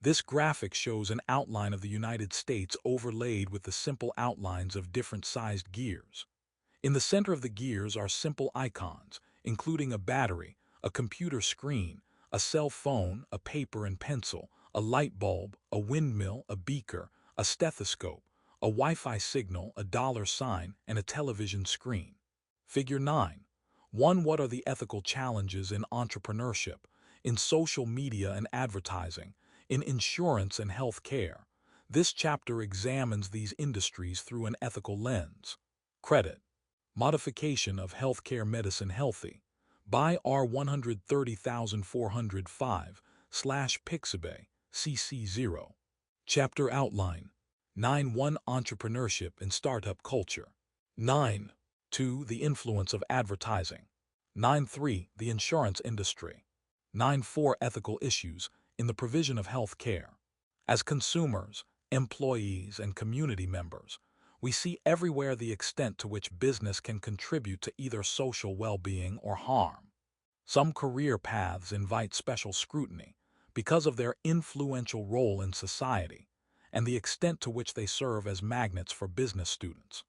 This graphic shows an outline of the United States overlaid with the simple outlines of different sized gears. In the center of the gears are simple icons, including a battery, a computer screen, a cell phone, a paper and pencil, a light bulb, a windmill, a beaker, a stethoscope, a Wi-Fi signal, a dollar sign, and a television screen. Figure 9. 1. What are the ethical challenges in entrepreneurship, in social media and advertising, in insurance and health care? This chapter examines these industries through an ethical lens. Credit. Modification of Healthcare Medicine Healthy by R130405/Pixabay, CC0. Chapter Outline. 9.1 Entrepreneurship and Startup Culture. 9.2 The Influence of Advertising. 9.3 The Insurance Industry. 9.4 Ethical Issues in the Provision of Health Care. As consumers, employees, and community members, we see everywhere the extent to which business can contribute to either social well-being or harm. Some career paths invite special scrutiny because of their influential role in society and the extent to which they serve as magnets for business students.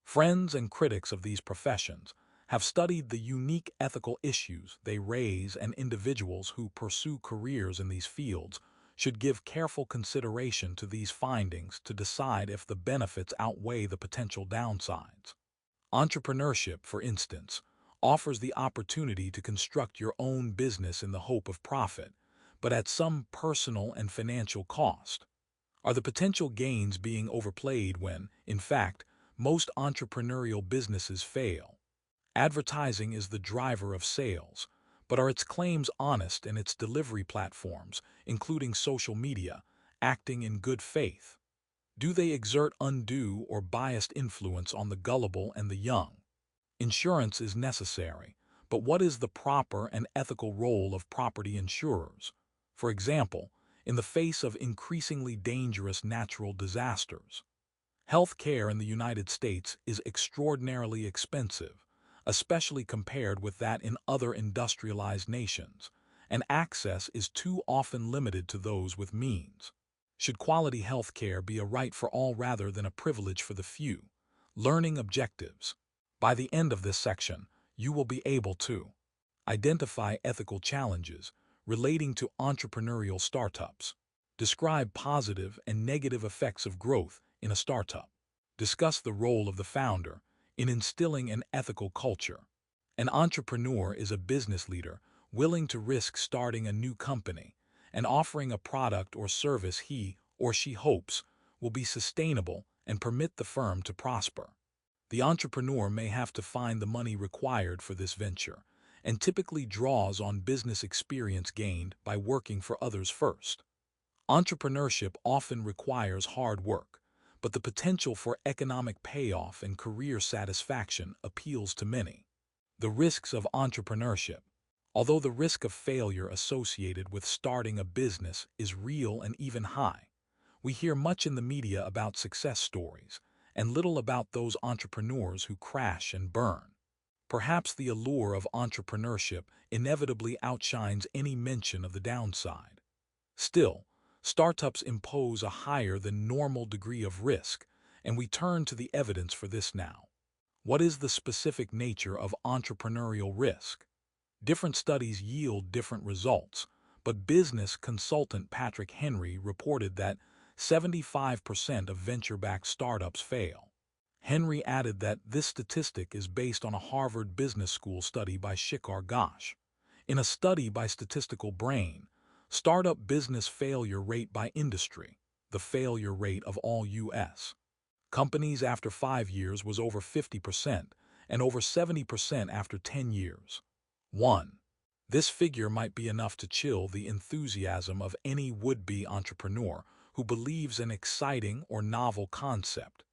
Friends and critics of these professions have studied the unique ethical issues they raise, and individuals who pursue careers in these fields should give careful consideration to these findings to decide if the benefits outweigh the potential downsides. Entrepreneurship, for instance, offers the opportunity to construct your own business in the hope of profit, but at some personal and financial cost. Are the potential gains being overplayed when, in fact, most entrepreneurial businesses fail? Advertising is the driver of sales, but are its claims honest and its delivery platforms, including social media, acting in good faith? Do they exert undue or biased influence on the gullible and the young? Insurance is necessary, but what is the proper and ethical role of property insurers? For example, in the face of increasingly dangerous natural disasters. Health care in the United States is extraordinarily expensive, especially compared with that in other industrialized nations, and access is too often limited to those with means. Should quality health care be a right for all rather than a privilege for the few? Learning objectives. By the end of this section, you will be able to identify ethical challenges relating to entrepreneurial startups, describe positive and negative effects of growth in a startup, discuss the role of the founder in instilling an ethical culture. An entrepreneur is a business leader willing to risk starting a new company and offering a product or service he or she hopes will be sustainable and permit the firm to prosper. The entrepreneur may have to find the money required for this venture and typically draws on business experience gained by working for others first. Entrepreneurship often requires hard work, but the potential for economic payoff and career satisfaction appeals to many. The risks of entrepreneurship. Although the risk of failure associated with starting a business is real and even high, we hear much in the media about success stories and little about those entrepreneurs who crash and burn. Perhaps the allure of entrepreneurship inevitably outshines any mention of the downside. Still, startups impose a higher than normal degree of risk, and we turn to the evidence for this now. What is the specific nature of entrepreneurial risk? Different studies yield different results, but business consultant Patrick Henry reported that 75% of venture-backed startups fail. Henry added that this statistic is based on a Harvard Business School study by Shikhar Ghosh. In a study by Statistical Brain, startup business failure rate by industry, the failure rate of all U.S. companies after 5 years was over 50% and over 70% after 10 years. 1. This figure might be enough to chill the enthusiasm of any would-be entrepreneur who believes an exciting or novel concept,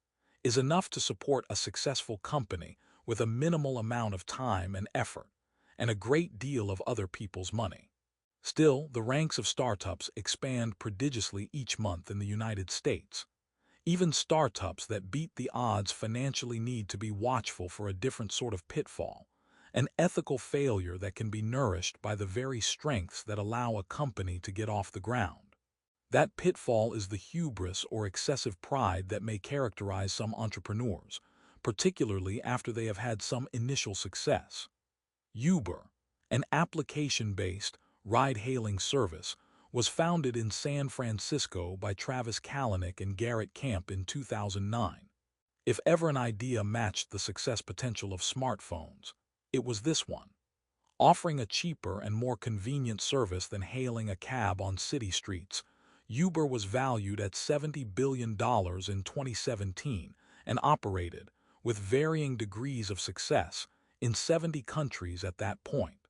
is enough to support a successful company with a minimal amount of time and effort, and a great deal of other people's money. Still, the ranks of startups expand prodigiously each month in the United States. Even startups that beat the odds financially need to be watchful for a different sort of pitfall, an ethical failure that can be nourished by the very strengths that allow a company to get off the ground. That pitfall is the hubris or excessive pride that may characterize some entrepreneurs, particularly after they have had some initial success. Uber, an application-based ride-hailing service, was founded in San Francisco by Travis Kalanick and Garrett Camp in 2009. If ever an idea matched the success potential of smartphones, it was this one. Offering a cheaper and more convenient service than hailing a cab on city streets, Uber was valued at $70 billion in 2017 and operated, with varying degrees of success, in 70 countries at that point.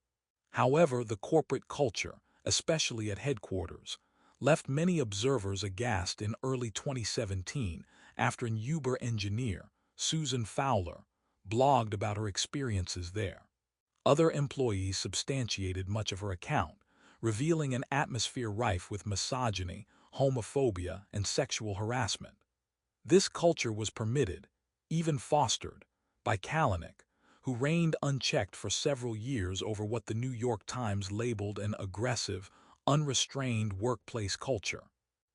However, the corporate culture, especially at headquarters, left many observers aghast in early 2017 after an Uber engineer, Susan Fowler, blogged about her experiences there. Other employees substantiated much of her account, revealing an atmosphere rife with misogyny, homophobia, and sexual harassment. This culture was permitted, even fostered, by Kalanick, who reigned unchecked for several years over what the New York Times labeled an aggressive, unrestrained workplace culture.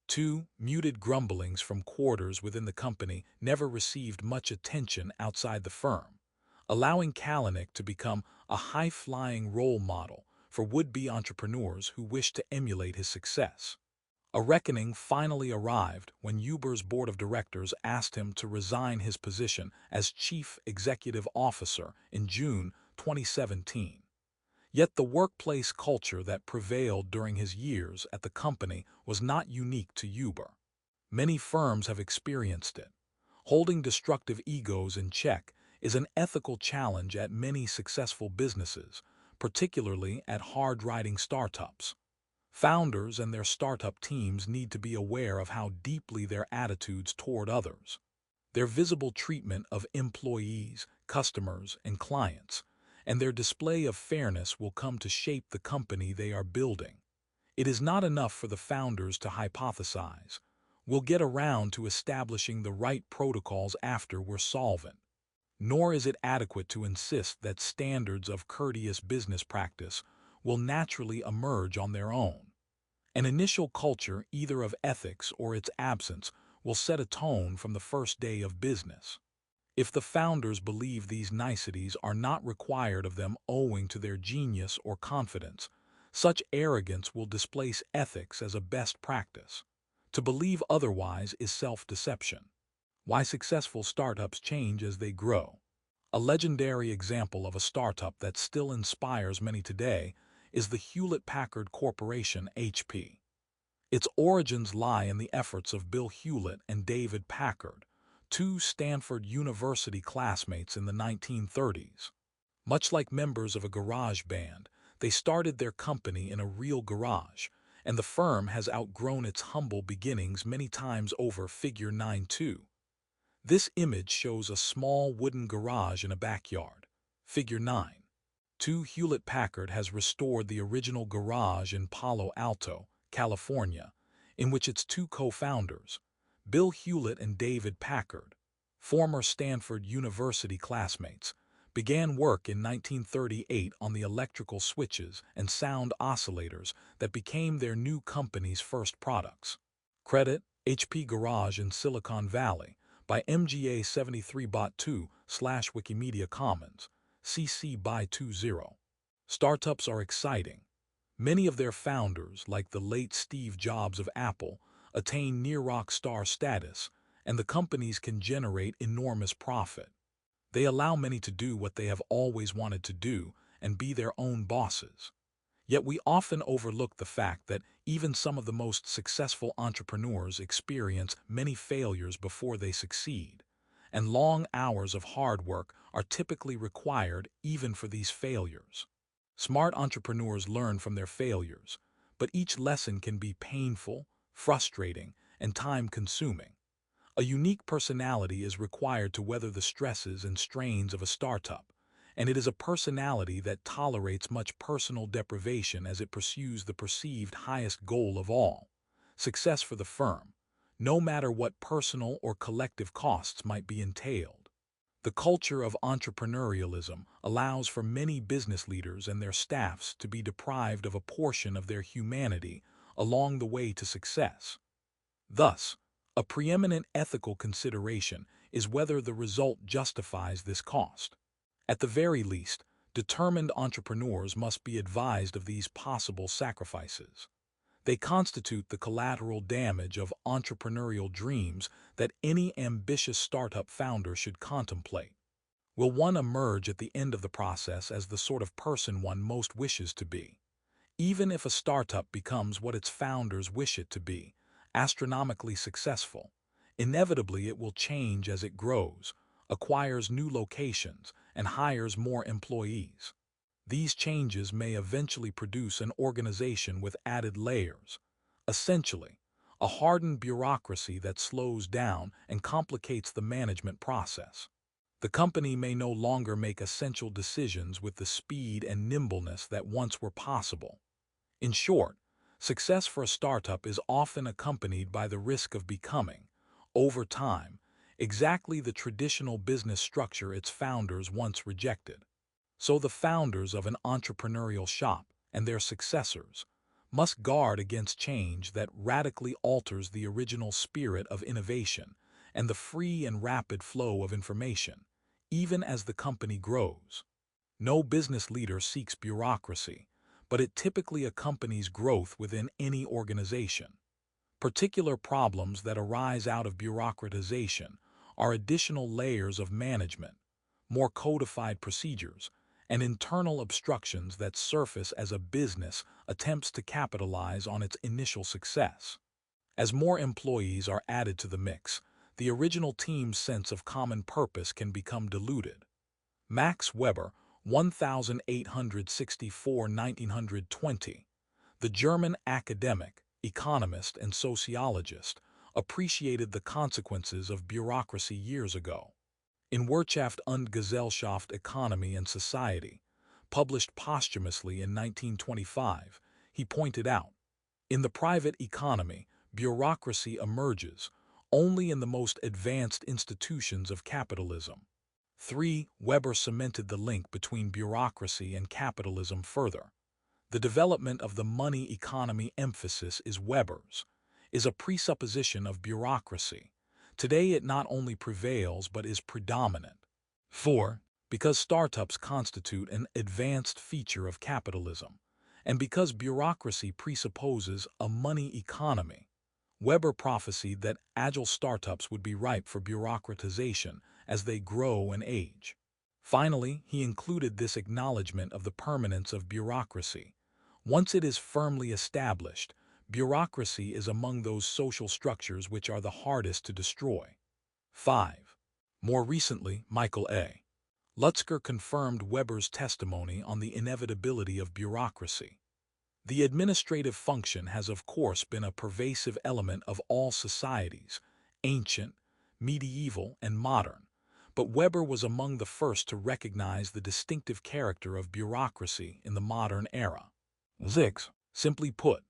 2. Muted grumblings from quarters within the company never received much attention outside the firm, allowing Kalanick to become a high-flying role model for would-be entrepreneurs who wished to emulate his success. A reckoning finally arrived when Uber's board of directors asked him to resign his position as chief executive officer in June 2017. Yet the workplace culture that prevailed during his years at the company was not unique to Uber. Many firms have experienced it. Holding destructive egos in check is an ethical challenge at many successful businesses, particularly at hard-riding startups. Founders and their startup teams need to be aware of how deeply their attitudes toward others, their visible treatment of employees, customers, and clients, and their display of fairness will come to shape the company they are building. It is not enough for the founders to hypothesize. We'll get around to establishing the right protocols after we're solvent. Nor is it adequate to insist that standards of courteous business practice will naturally emerge on their own. An initial culture, either of ethics or its absence, will set a tone from the first day of business. If the founders believe these niceties are not required of them owing to their genius or confidence, such arrogance will displace ethics as a best practice. To believe otherwise is self-deception. Why successful startups change as they grow. A legendary example of a startup that still inspires many today is the Hewlett-Packard Corporation, HP. Its origins lie in the efforts of Bill Hewlett and David Packard, two Stanford University classmates in the 1930s. Much like members of a garage band, they started their company in a real garage, and the firm has outgrown its humble beginnings many times over. Figure 9.2. This image shows a small wooden garage in a backyard. Figure 9.2. Hewlett-Packard has restored the original garage in Palo Alto, California, in which its two co-founders, Bill Hewlett and David Packard, former Stanford University classmates, began work in 1938 on the electrical switches and sound oscillators that became their new company's first products. Credit, HP Garage in Silicon Valley, by MGA 73.2/Wikimedia Commons, CC by 20. Startups are exciting. Many of their founders, like the late Steve Jobs of Apple, attain near rock star status, and the companies can generate enormous profit. They allow many to do what they have always wanted to do and be their own bosses. Yet we often overlook the fact that even some of the most successful entrepreneurs experience many failures before they succeed, and long hours of hard work are typically required even for these failures. Smart entrepreneurs learn from their failures, but each lesson can be painful, frustrating, and time-consuming. A unique personality is required to weather the stresses and strains of a startup, and it is a personality that tolerates much personal deprivation as it pursues the perceived highest goal of all, success for the firm, no matter what personal or collective costs might be entailed. The culture of entrepreneurialism allows for many business leaders and their staffs to be deprived of a portion of their humanity along the way to success. Thus, a preeminent ethical consideration is whether the result justifies this cost. At the very least, determined entrepreneurs must be advised of these possible sacrifices. They constitute the collateral damage of entrepreneurial dreams that any ambitious startup founder should contemplate. Will one emerge at the end of the process as the sort of person one most wishes to be? Even if a startup becomes what its founders wish it to be, astronomically successful, inevitably it will change as it grows, acquires new locations, and hires more employees. These changes may eventually produce an organization with added layers. Essentially, a hardened bureaucracy that slows down and complicates the management process. The company may no longer make essential decisions with the speed and nimbleness that once were possible. In short, success for a startup is often accompanied by the risk of becoming, over time, exactly the traditional business structure its founders once rejected. So the founders of an entrepreneurial shop and their successors must guard against change that radically alters the original spirit of innovation and the free and rapid flow of information, even as the company grows. No business leader seeks bureaucracy, but it typically accompanies growth within any organization. Particular problems that arise out of bureaucratization are additional layers of management, more codified procedures, and internal obstructions that surface as a business attempts to capitalize on its initial success. As more employees are added to the mix, the original team's sense of common purpose can become diluted. Max Weber, 1864–1920, the German academic, economist, and sociologist, appreciated the consequences of bureaucracy years ago. In Wirtschaft und Gesellschaft, Economy and Society, published posthumously in 1925, he pointed out, in the private economy, bureaucracy emerges only in the most advanced institutions of capitalism. 3. Weber cemented the link between bureaucracy and capitalism further. The development of the money economy emphasis is Weber's, is a presupposition of bureaucracy. Today it not only prevails but is predominant. 4. Because startups constitute an advanced feature of capitalism, and because bureaucracy presupposes a money economy, Weber prophesied that agile startups would be ripe for bureaucratization as they grow and age. Finally, he included this acknowledgement of the permanence of bureaucracy. Once it is firmly established, bureaucracy is among those social structures which are the hardest to destroy. 5. More recently, Michael A. Lutzker confirmed Weber's testimony on the inevitability of bureaucracy. The administrative function has of course been a pervasive element of all societies, ancient, medieval, and modern, but Weber was among the first to recognize the distinctive character of bureaucracy in the modern era. 6. Simply put,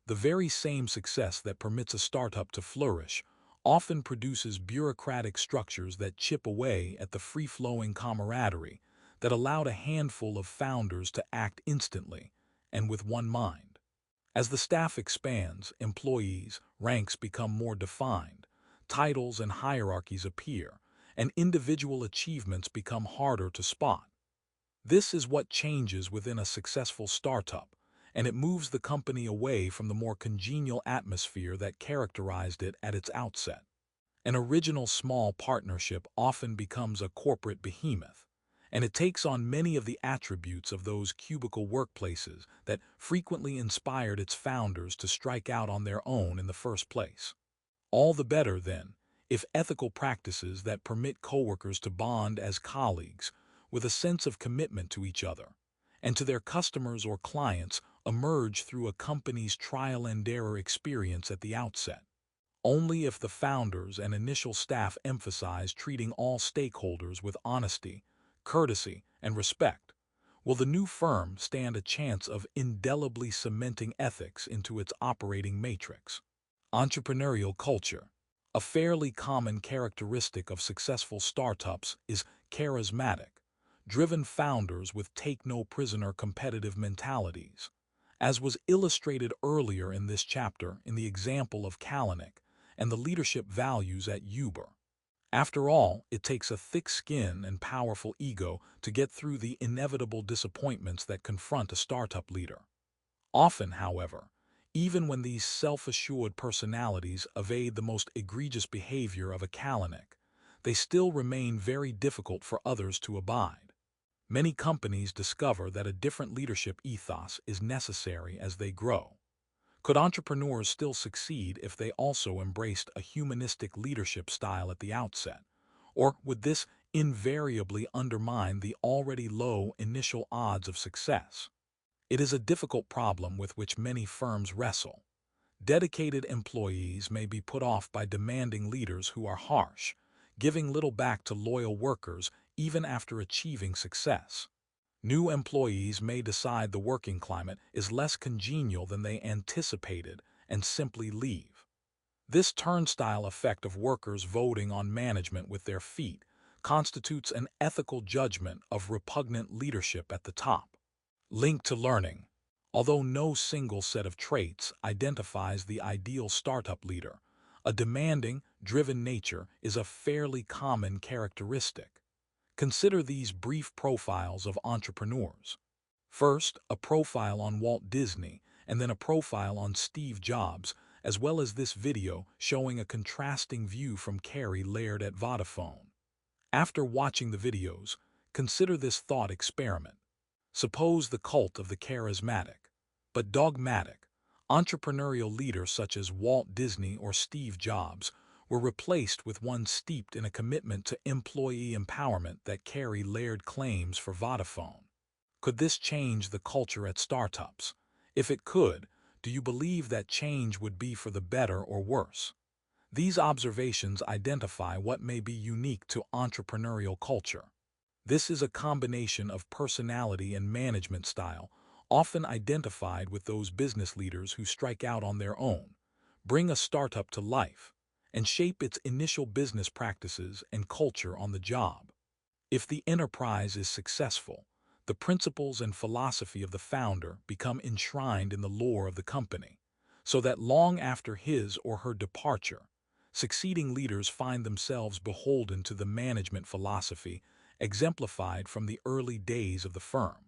the very same success that permits a startup to flourish often produces bureaucratic structures that chip away at the free-flowing camaraderie that allowed a handful of founders to act instantly and with one mind. As the staff expands, employees' ranks become more defined, titles and hierarchies appear, and individual achievements become harder to spot. This is what changes within a successful startup, and it moves the company away from the more congenial atmosphere that characterized it at its outset. An original small partnership often becomes a corporate behemoth, and it takes on many of the attributes of those cubicle workplaces that frequently inspired its founders to strike out on their own in the first place. All the better, then, if ethical practices that permit coworkers to bond as colleagues with a sense of commitment to each other and to their customers or clients emerge through a company's trial-and-error experience at the outset. Only if the founders and initial staff emphasize treating all stakeholders with honesty, courtesy, and respect will the new firm stand a chance of indelibly cementing ethics into its operating matrix. Entrepreneurial culture. A fairly common characteristic of successful startups is charismatic, driven founders with take-no-prisoner competitive mentalities. as was illustrated earlier in this chapter in the example of Kalanick and the leadership values at Uber. After all, it takes a thick skin and powerful ego to get through the inevitable disappointments that confront a startup leader. Often, however, even when these self-assured personalities evade the most egregious behavior of a Kalanick, they still remain very difficult for others to abide. Many companies discover that a different leadership ethos is necessary as they grow. Could entrepreneurs still succeed if they also embraced a humanistic leadership style at the outset? Or would this invariably undermine the already low initial odds of success? It is a difficult problem with which many firms wrestle. Dedicated employees may be put off by demanding leaders who are harsh, giving little back to loyal workers even after achieving success. New employees may decide the working climate is less congenial than they anticipated and simply leave. This turnstile effect of workers voting on management with their feet constitutes an ethical judgment of repugnant leadership at the top. Linked to learning. Although no single set of traits identifies the ideal startup leader, a demanding, driven nature is a fairly common characteristic. Consider these brief profiles of entrepreneurs. First, a profile on Walt Disney, and then a profile on Steve Jobs, as well as this video showing a contrasting view from Carrie Laird at Vodafone. After watching the videos, consider this thought experiment. Suppose the cult of the charismatic, but dogmatic, entrepreneurial leader such as Walt Disney or Steve Jobs were replaced with one steeped in a commitment to employee empowerment that Carrie Laird claims for Vodafone. Could this change the culture at startups? If it could, do you believe that change would be for the better or worse? These observations identify what may be unique to entrepreneurial culture. This is a combination of personality and management style, often identified with those business leaders who strike out on their own, bring a startup to life, and shape its initial business practices and culture on the job. If the enterprise is successful, the principles and philosophy of the founder become enshrined in the lore of the company, so that long after his or her departure, succeeding leaders find themselves beholden to the management philosophy exemplified from the early days of the firm.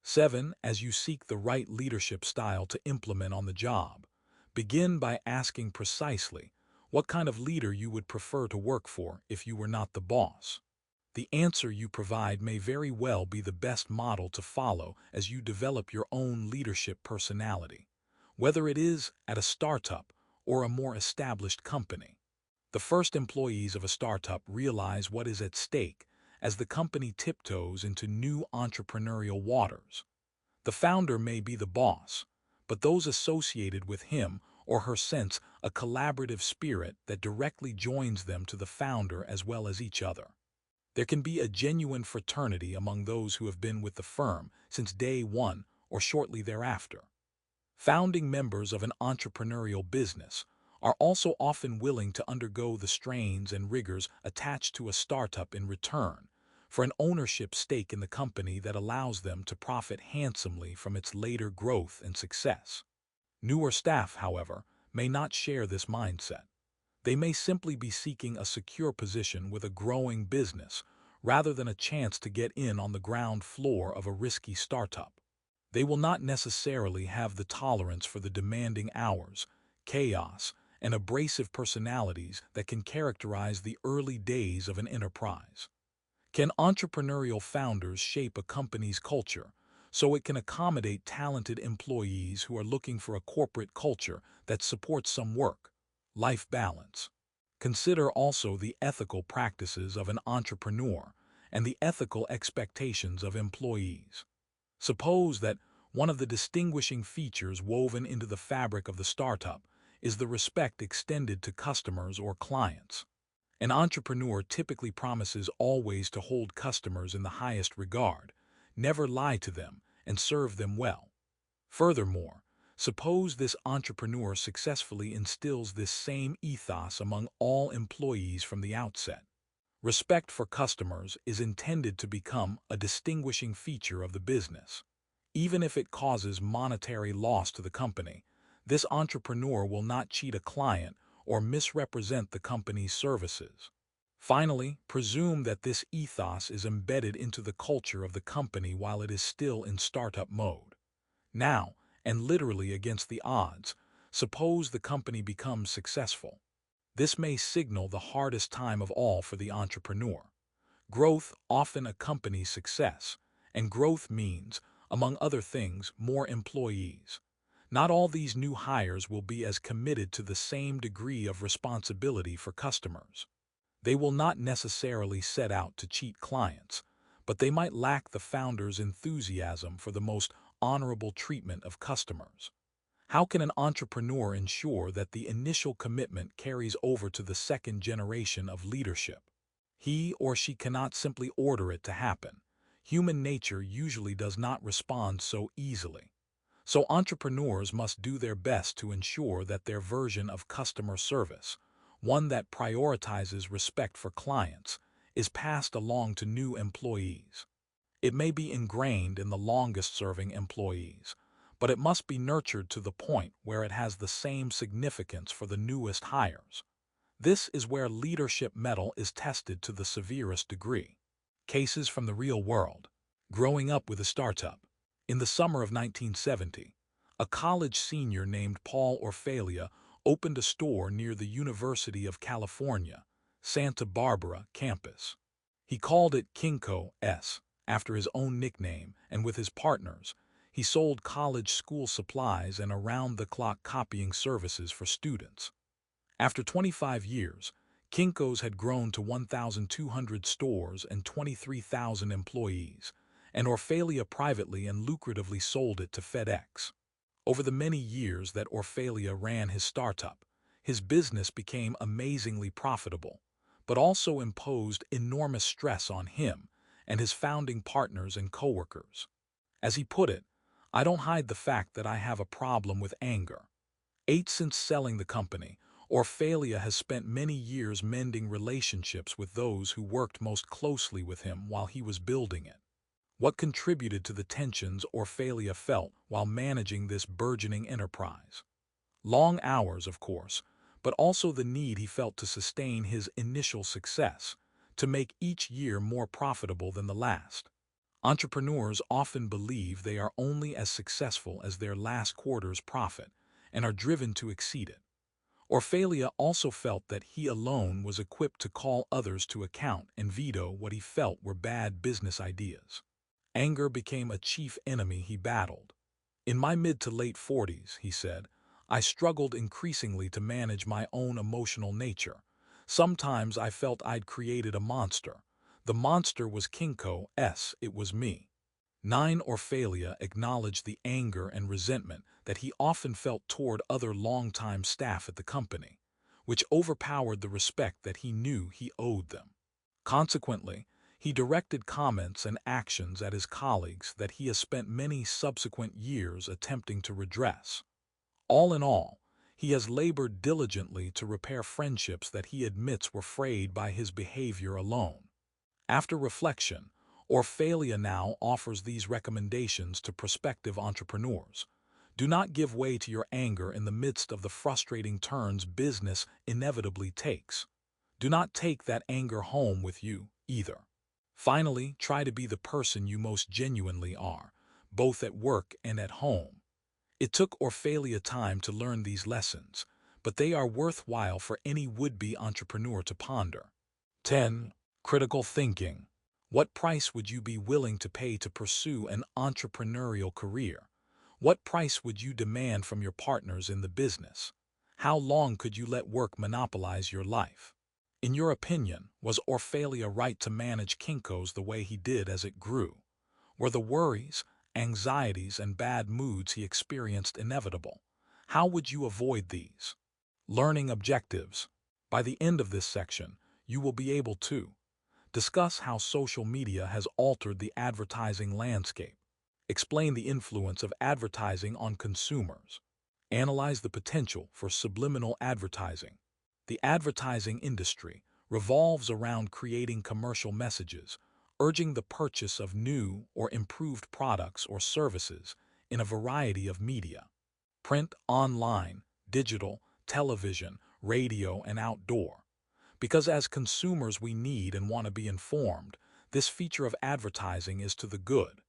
7. As you seek the right leadership style to implement on the job, begin by asking precisely what kind of leader you would prefer to work for if you were not the boss. The answer you provide may very well be the best model to follow as you develop your own leadership personality, whether it is at a startup or a more established company. The first employees of a startup realize what is at stake as the company tiptoes into new entrepreneurial waters. The founder may be the boss, but those associated with him or her sense a collaborative spirit that directly joins them to the founder as well as each other. There can be a genuine fraternity among those who have been with the firm since day one or shortly thereafter. Founding members of an entrepreneurial business are also often willing to undergo the strains and rigors attached to a startup in return for an ownership stake in the company that allows them to profit handsomely from its later growth and success. Newer staff, however, may not share this mindset. They may simply be seeking a secure position with a growing business rather than a chance to get in on the ground floor of a risky startup. They will not necessarily have the tolerance for the demanding hours, chaos, and abrasive personalities that can characterize the early days of an enterprise. Can entrepreneurial founders shape a company's culture so it can accommodate talented employees who are looking for a corporate culture that supports some work-life balance? Consider also the ethical practices of an entrepreneur and the ethical expectations of employees. Suppose that one of the distinguishing features woven into the fabric of the startup is the respect extended to customers or clients. An entrepreneur typically promises always to hold customers in the highest regard, never lie to them, and serve them well. Furthermore, suppose this entrepreneur successfully instills this same ethos among all employees from the outset. Respect for customers is intended to become a distinguishing feature of the business. Even if it causes monetary loss to the company, this entrepreneur will not cheat a client or misrepresent the company's services. Finally, presume that this ethos is embedded into the culture of the company while it is still in startup mode. Now, and literally against the odds, suppose the company becomes successful. This may signal the hardest time of all for the entrepreneur. Growth often accompanies success, and growth means, among other things, more employees. Not all these new hires will be as committed to the same degree of responsibility for customers. They will not necessarily set out to cheat clients, but they might lack the founder's enthusiasm for the most honorable treatment of customers. How can an entrepreneur ensure that the initial commitment carries over to the second generation of leadership? He or she cannot simply order it to happen. Human nature usually does not respond so easily. So entrepreneurs must do their best to ensure that their version of customer service, one that prioritizes respect for clients, is passed along to new employees. It may be ingrained in the longest-serving employees, but it must be nurtured to the point where it has the same significance for the newest hires. This is where leadership mettle is tested to the severest degree. Cases from the real world. Growing up with a startup. In the summer of 1970, a college senior named Paul Orfalia opened a store near the University of California, Santa Barbara campus. He called it Kinko's, after his own nickname, and with his partners, he sold college school supplies and around-the-clock copying services for students. After 25 years, Kinko's had grown to 1,200 stores and 23,000 employees, and Orfalia privately and lucratively sold it to FedEx. Over the many years that Orfalia ran his startup, his business became amazingly profitable, but also imposed enormous stress on him and his founding partners and coworkers. As he put it, "I don't hide the fact that I have a problem with anger." Since selling the company, Orfalia has spent many years mending relationships with those who worked most closely with him while he was building it. What contributed to the tensions Orfalia felt while managing this burgeoning enterprise? Long hours, of course, but also the need he felt to sustain his initial success, to make each year more profitable than the last. Entrepreneurs often believe they are only as successful as their last quarter's profit and are driven to exceed it. Orfalia also felt that he alone was equipped to call others to account and veto what he felt were bad business ideas. Anger became a chief enemy he battled. "In my mid to late 40s, he said, I struggled increasingly to manage my own emotional nature. Sometimes I felt I'd created a monster. The monster was Kinko's, it was me." Orfalia acknowledged the anger and resentment that he often felt toward other longtime staff at the company, which overpowered the respect that he knew he owed them. Consequently, he directed comments and actions at his colleagues that he has spent many subsequent years attempting to redress. All in all, he has labored diligently to repair friendships that he admits were frayed by his behavior alone. After reflection, Orfalia now offers these recommendations to prospective entrepreneurs. Do not give way to your anger in the midst of the frustrating turns business inevitably takes. Do not take that anger home with you, either. Finally, try to be the person you most genuinely are, both at work and at home. It took Orfalia time to learn these lessons, but they are worthwhile for any would-be entrepreneur to ponder. 10. Critical thinking. What price would you be willing to pay to pursue an entrepreneurial career? What price would you demand from your partners in the business? How long could you let work monopolize your life? In your opinion, was Orfalia right to manage Kinko's the way he did as it grew? Were the worries, anxieties, and bad moods he experienced inevitable? How would you avoid these? Learning objectives. By the end of this section, you will be able to discuss how social media has altered the advertising landscape, explain the influence of advertising on consumers, analyze the potential for subliminal advertising. The advertising industry revolves around creating commercial messages, urging the purchase of new or improved products or services in a variety of media: print, online, digital, television, radio, and outdoor. Because as consumers we need and want to be informed, this feature of advertising is to the good.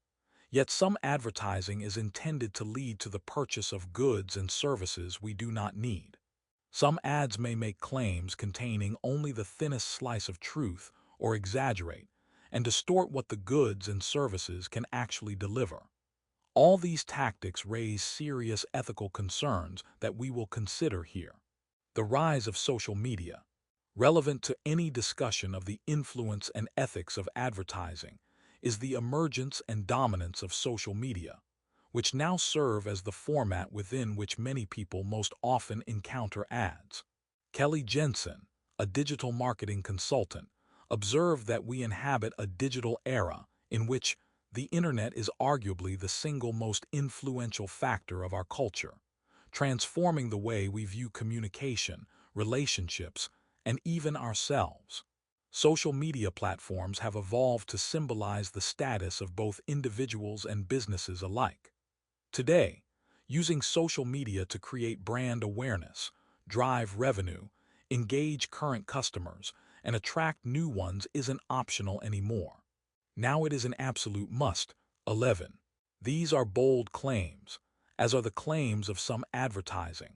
Yet some advertising is intended to lead to the purchase of goods and services we do not need. Some ads may make claims containing only the thinnest slice of truth or exaggerate and distort what the goods and services can actually deliver. All these tactics raise serious ethical concerns that we will consider here. The rise of social media. Relevant to any discussion of the influence and ethics of advertising is the emergence and dominance of social media, which now serve as the format within which many people most often encounter ads. Kelly Jensen, a digital marketing consultant, observed that we inhabit a digital era in which the internet is arguably the single most influential factor of our culture, transforming the way we view communication, relationships, and even ourselves. Social media platforms have evolved to symbolize the status of both individuals and businesses alike. Today, using social media to create brand awareness, drive revenue, engage current customers, and attract new ones isn't optional anymore. Now it is an absolute must. 11. These are bold claims, as are the claims of some advertising.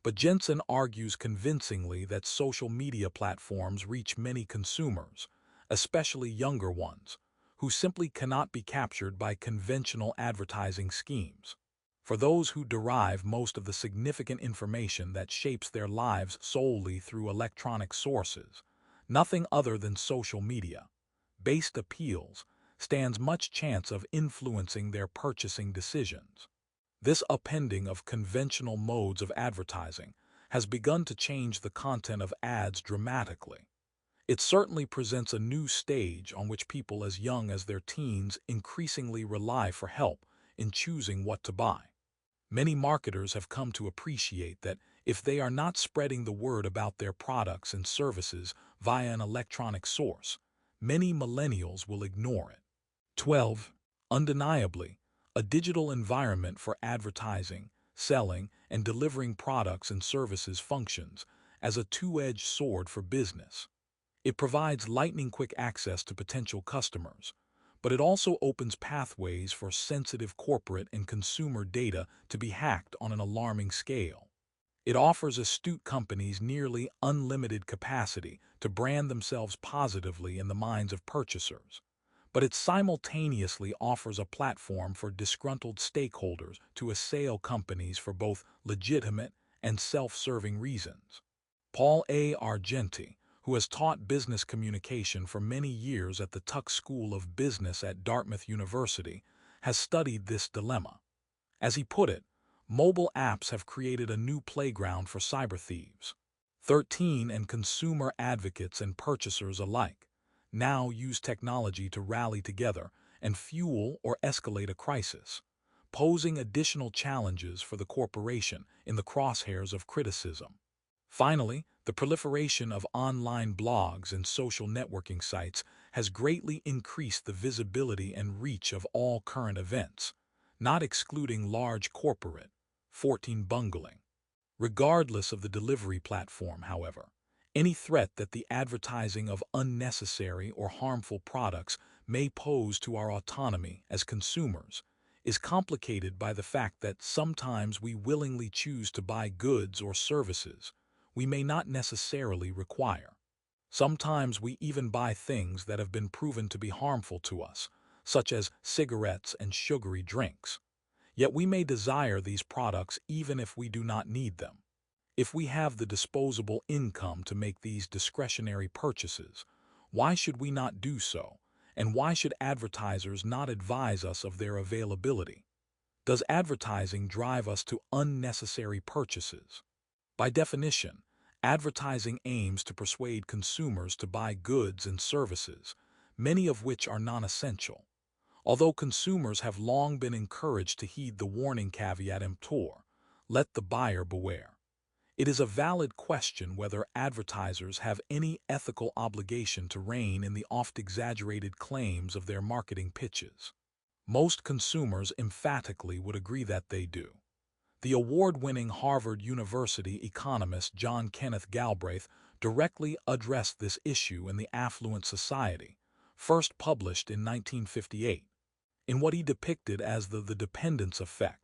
But Jensen argues convincingly that social media platforms reach many consumers, especially younger ones, who simply cannot be captured by conventional advertising schemes. For those who derive most of the significant information that shapes their lives solely through electronic sources, nothing other than social media-based appeals stands much chance of influencing their purchasing decisions. This upending of conventional modes of advertising has begun to change the content of ads dramatically. It certainly presents a new stage on which people as young as their teens increasingly rely for help in choosing what to buy. Many marketers have come to appreciate that if they are not spreading the word about their products and services via an electronic source, many millennials will ignore it. 12. Undeniably, a digital environment for advertising, selling, and delivering products and services functions as a two-edged sword for business. It provides lightning-quick access to potential customers, but it also opens pathways for sensitive corporate and consumer data to be hacked on an alarming scale. It offers astute companies nearly unlimited capacity to brand themselves positively in the minds of purchasers, but it simultaneously offers a platform for disgruntled stakeholders to assail companies for both legitimate and self-serving reasons. Paul A. Argenti, who has taught business communication for many years at the Tuck School of Business at Dartmouth University, has studied this dilemma. As he put it, mobile apps have created a new playground for cyber thieves. 13. And consumer advocates and purchasers alike now use technology to rally together and fuel or escalate a crisis, posing additional challenges for the corporation in the crosshairs of criticism. Finally, the proliferation of online blogs and social networking sites has greatly increased the visibility and reach of all current events, not excluding large corporate. 14. Bungling. Regardless of the delivery platform, however, any threat that the advertising of unnecessary or harmful products may pose to our autonomy as consumers is complicated by the fact that sometimes we willingly choose to buy goods or services we may not necessarily require. Sometimes we even buy things that have been proven to be harmful to us, such as cigarettes and sugary drinks. Yet we may desire these products even if we do not need them. If we have the disposable income to make these discretionary purchases, why should we not do so, and why should advertisers not advise us of their availability? Does advertising drive us to unnecessary purchases? By definition, advertising aims to persuade consumers to buy goods and services, many of which are non-essential. Although consumers have long been encouraged to heed the warning caveat emptor, let the buyer beware. It is a valid question whether advertisers have any ethical obligation to rein in the oft-exaggerated claims of their marketing pitches. Most consumers emphatically would agree that they do. The award-winning Harvard University economist John Kenneth Galbraith directly addressed this issue in The Affluent Society, first published in 1958. In what he depicted as the dependence effect,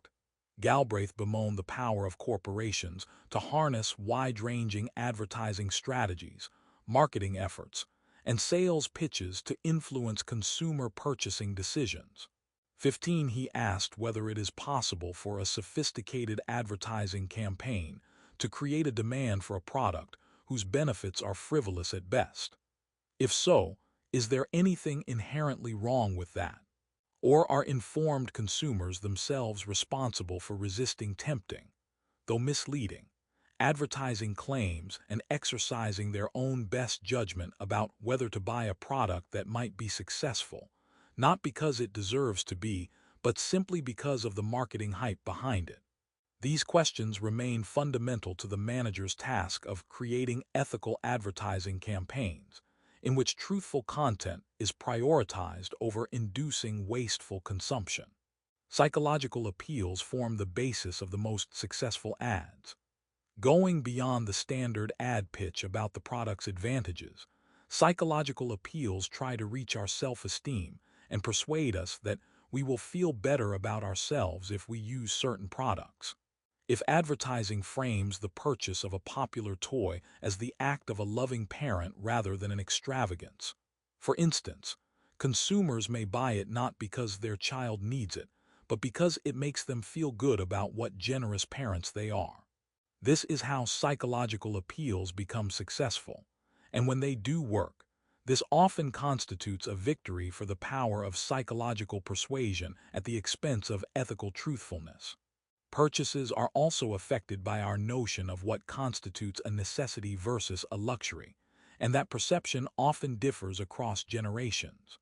Galbraith bemoaned the power of corporations to harness wide-ranging advertising strategies, marketing efforts, and sales pitches to influence consumer purchasing decisions. 15. He asked whether it is possible for a sophisticated advertising campaign to create a demand for a product whose benefits are frivolous at best. If so, is there anything inherently wrong with that? Or are informed consumers themselves responsible for resisting tempting, though misleading, advertising claims and exercising their own best judgment about whether to buy a product that might be successful, not because it deserves to be, but simply because of the marketing hype behind it? These questions remain fundamental to the manager's task of creating ethical advertising campaigns, in which truthful content is prioritized over inducing wasteful consumption. Psychological appeals form the basis of the most successful ads. Going beyond the standard ad pitch about the product's advantages, psychological appeals try to reach our self-esteem and persuade us that we will feel better about ourselves if we use certain products. If advertising frames the purchase of a popular toy as the act of a loving parent rather than an extravagance, for instance, consumers may buy it not because their child needs it, but because it makes them feel good about what generous parents they are. This is how psychological appeals become successful, and when they do work, this often constitutes a victory for the power of psychological persuasion at the expense of ethical truthfulness. Purchases are also affected by our notion of what constitutes a necessity versus a luxury, and that perception often differs across generations.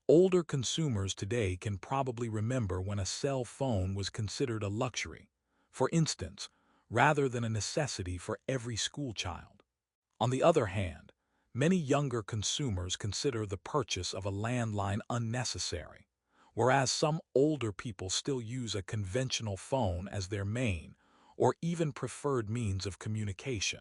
Older consumers today can probably remember when a cell phone was considered a luxury, for instance, rather than a necessity for every schoolchild. On the other hand, many younger consumers consider the purchase of a landline unnecessary, whereas some older people still use a conventional phone as their main or even preferred means of communication.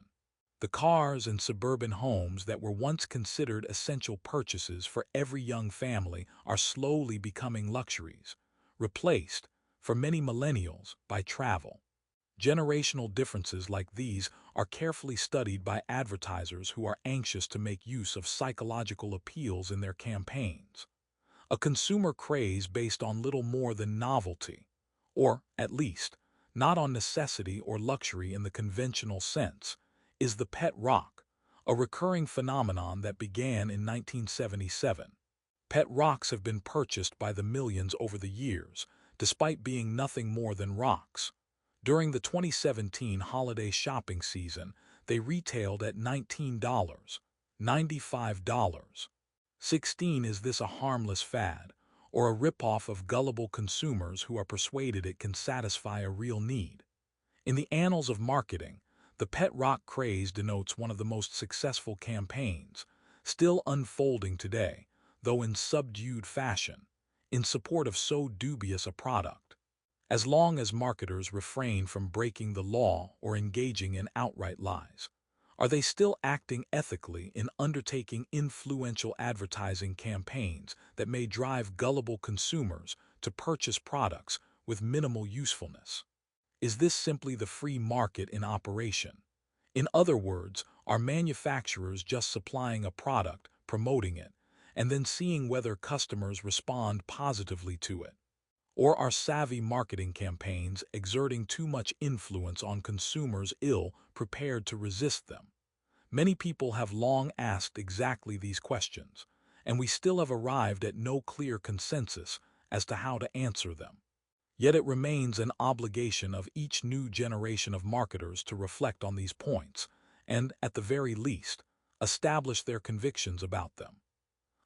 The cars and suburban homes that were once considered essential purchases for every young family are slowly becoming luxuries, replaced, for many millennials, by travel. Generational differences like these are carefully studied by advertisers who are anxious to make use of psychological appeals in their campaigns. A consumer craze based on little more than novelty, or, at least, not on necessity or luxury in the conventional sense, is the pet rock, a recurring phenomenon that began in 1977. Pet rocks have been purchased by the millions over the years, despite being nothing more than rocks. During the 2017 holiday shopping season, they retailed at $19, $95. 16. Is this a harmless fad, or a ripoff of gullible consumers who are persuaded it can satisfy a real need? In the annals of marketing, the pet rock craze denotes one of the most successful campaigns, still unfolding today, though in subdued fashion, in support of so dubious a product. As long as marketers refrain from breaking the law or engaging in outright lies, are they still acting ethically in undertaking influential advertising campaigns that may drive gullible consumers to purchase products with minimal usefulness? Is this simply the free market in operation? In other words, are manufacturers just supplying a product, promoting it, and then seeing whether customers respond positively to it? Or are savvy marketing campaigns exerting too much influence on consumers ill-prepared to resist them? Many people have long asked exactly these questions, and we still have arrived at no clear consensus as to how to answer them. Yet it remains an obligation of each new generation of marketers to reflect on these points and, at the very least, establish their convictions about them.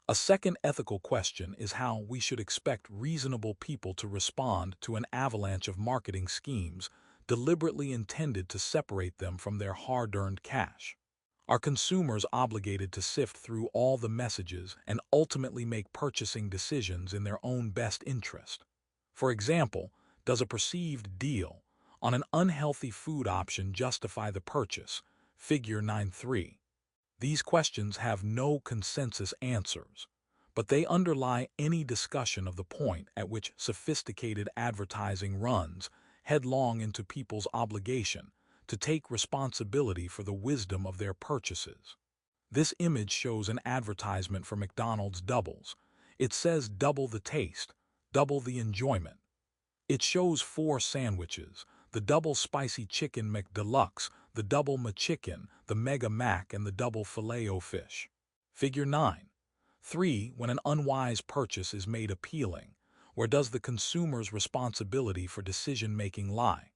A second ethical question is how we should expect reasonable people to respond to an avalanche of marketing schemes deliberately intended to separate them from their hard-earned cash. Are consumers obligated to sift through all the messages and ultimately make purchasing decisions in their own best interest? For example, does a perceived deal on an unhealthy food option justify the purchase? Figure 9.3. These questions have no consensus answers, but they underlie any discussion of the point at which sophisticated advertising runs headlong into people's obligation to take responsibility for the wisdom of their purchases. This image shows an advertisement for McDonald's doubles. It says double the taste, double the enjoyment. It shows 4 sandwiches: the double spicy chicken McDeluxe, the double McChicken, the Mega Mac, and the double Filet-O-Fish. Figure 9.3. When an unwise purchase is made appealing, where does the consumer's responsibility for decision-making lie?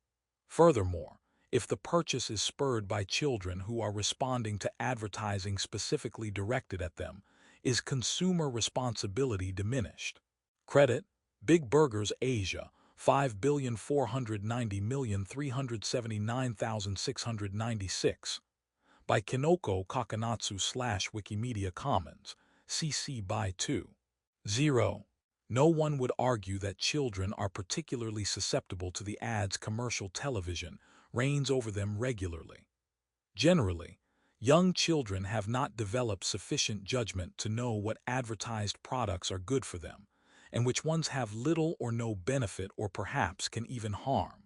Furthermore, if the purchase is spurred by children who are responding to advertising specifically directed at them, is consumer responsibility diminished? Credit: Big Burgers Asia, 5,490,379,696. By Kinoko Kakanatsu/Wikimedia Commons, CC by 2. 0. No one would argue that children are particularly susceptible to the ads. Commercial television reigns over them regularly. Generally, young children have not developed sufficient judgment to know what advertised products are good for them, and which ones have little or no benefit or perhaps can even harm.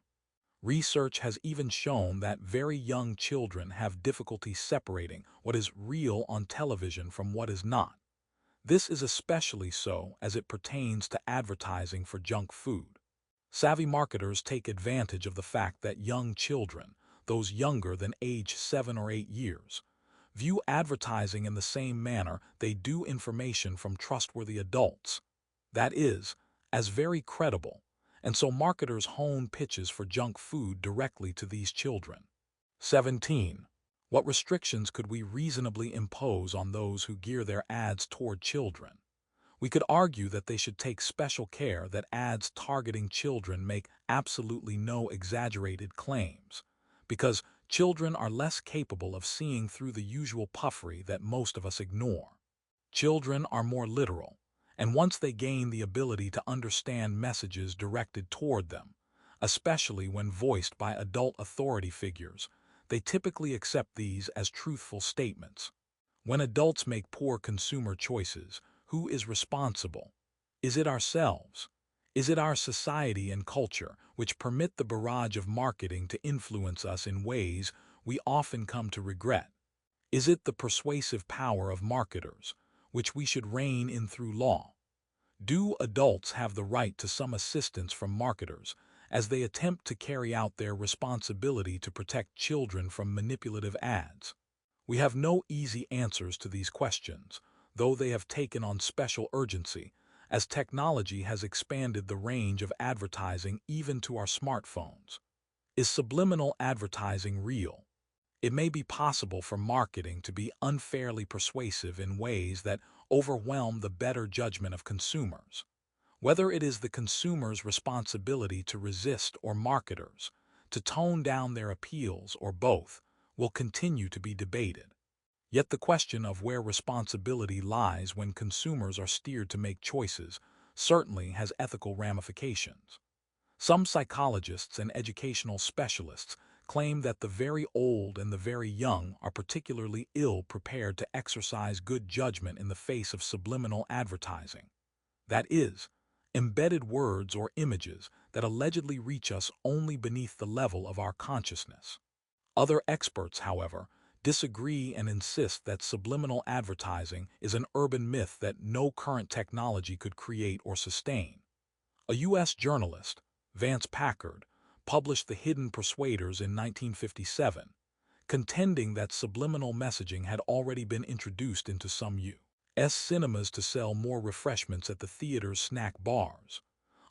Research has even shown that very young children have difficulty separating what is real on television from what is not. This is especially so as it pertains to advertising for junk food. Savvy marketers take advantage of the fact that young children, those younger than age 7 or 8 years, view advertising in the same manner they do information from trustworthy adults. That is, as very credible, and so marketers hone pitches for junk food directly to these children. 17. What restrictions could we reasonably impose on those who gear their ads toward children? We could argue that they should take special care that ads targeting children make absolutely no exaggerated claims, because children are less capable of seeing through the usual puffery that most of us ignore. Children are more literal, and once they gain the ability to understand messages directed toward them, especially when voiced by adult authority figures, they typically accept these as truthful statements. When adults make poor consumer choices, who is responsible? Is it ourselves? Is it our society and culture which permit the barrage of marketing to influence us in ways we often come to regret? Is it the persuasive power of marketers, which we should rein in through law? Do adults have the right to some assistance from marketers as they attempt to carry out their responsibility to protect children from manipulative ads? We have no easy answers to these questions, though they have taken on special urgency as technology has expanded the range of advertising even to our smartphones. Is subliminal advertising real? It may be possible for marketing to be unfairly persuasive in ways that overwhelm the better judgment of consumers. Whether it is the consumer's responsibility to resist or marketers to tone down their appeals or both will continue to be debated. Yet the question of where responsibility lies when consumers are steered to make choices certainly has ethical ramifications. Some psychologists and educational specialists claim that the very old and the very young are particularly ill prepared to exercise good judgment in the face of subliminal advertising. That is, embedded words or images that allegedly reach us only beneath the level of our consciousness. Other experts, however, disagree and insist that subliminal advertising is an urban myth that no current technology could create or sustain. A U.S. journalist, Vance Packard, published The Hidden Persuaders in 1957, contending that subliminal messaging had already been introduced into some U.S. cinemas to sell more refreshments at the theater's snack bars.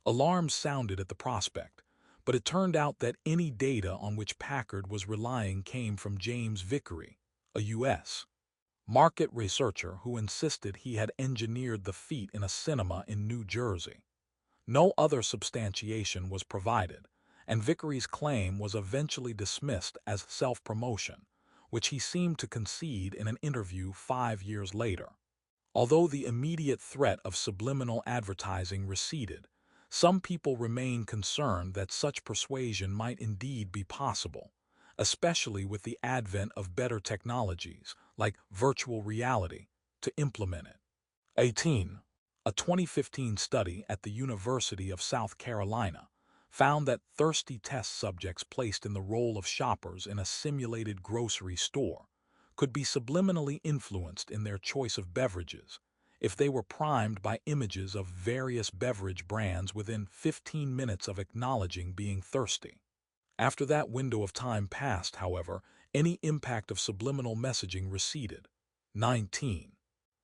Alarms sounded at the prospect, but it turned out that any data on which Packard was relying came from James Vickery, a U.S. market researcher who insisted he had engineered the feat in a cinema in New Jersey. No other substantiation was provided, and Vickery's claim was eventually dismissed as self-promotion, which he seemed to concede in an interview 5 years later. Although the immediate threat of subliminal advertising receded, some people remain concerned that such persuasion might indeed be possible, especially with the advent of better technologies, like virtual reality, to implement it. 18. A 2015 study at the University of South Carolina found that thirsty test subjects placed in the role of shoppers in a simulated grocery store could be subliminally influenced in their choice of beverages if they were primed by images of various beverage brands within 15 minutes of acknowledging being thirsty. After that window of time passed, however, any impact of subliminal messaging receded. 19.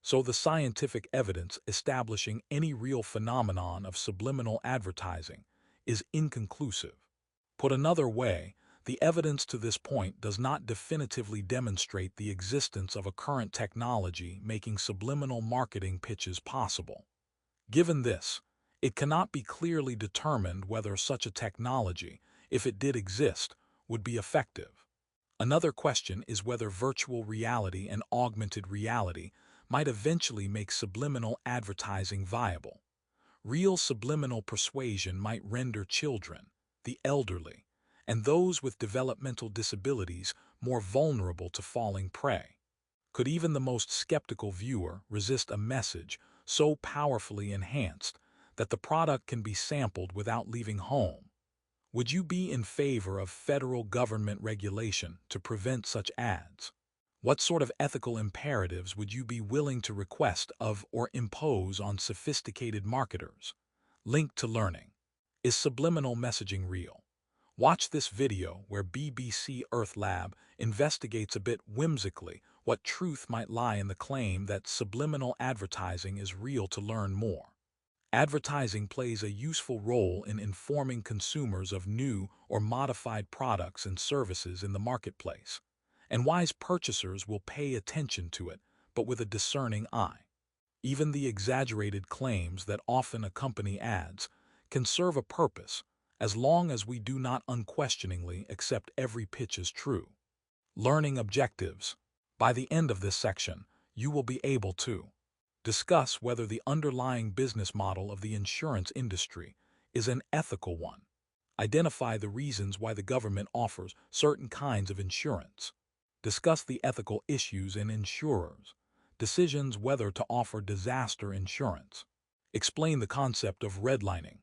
So the scientific evidence establishing any real phenomenon of subliminal advertising is inconclusive. Put another way, the evidence to this point does not definitively demonstrate the existence of a current technology making subliminal marketing pitches possible. Given this, it cannot be clearly determined whether such a technology, if it did exist, would be effective. Another question is whether virtual reality and augmented reality might eventually make subliminal advertising viable. Real subliminal persuasion might render children, the elderly, and those with developmental disabilities more vulnerable to falling prey. Could even the most skeptical viewer resist a message so powerfully enhanced that the product can be sampled without leaving home? Would you be in favor of federal government regulation to prevent such ads? What sort of ethical imperatives would you be willing to request of or impose on sophisticated marketers? Link to learning. Is subliminal messaging real? Watch this video where BBC Earth Lab investigates a bit whimsically what truth might lie in the claim that subliminal advertising is real to learn more. Advertising plays a useful role in informing consumers of new or modified products and services in the marketplace, and wise purchasers will pay attention to it, but with a discerning eye. Even the exaggerated claims that often accompany ads can serve a purpose as long as we do not unquestioningly accept every pitch as true. Learning objectives. By the end of this section, you will be able to discuss whether the underlying business model of the insurance industry is an ethical one, identify the reasons why the government offers certain kinds of insurance, discuss the ethical issues in insurers, decisions whether to offer disaster insurance, explain the concept of redlining.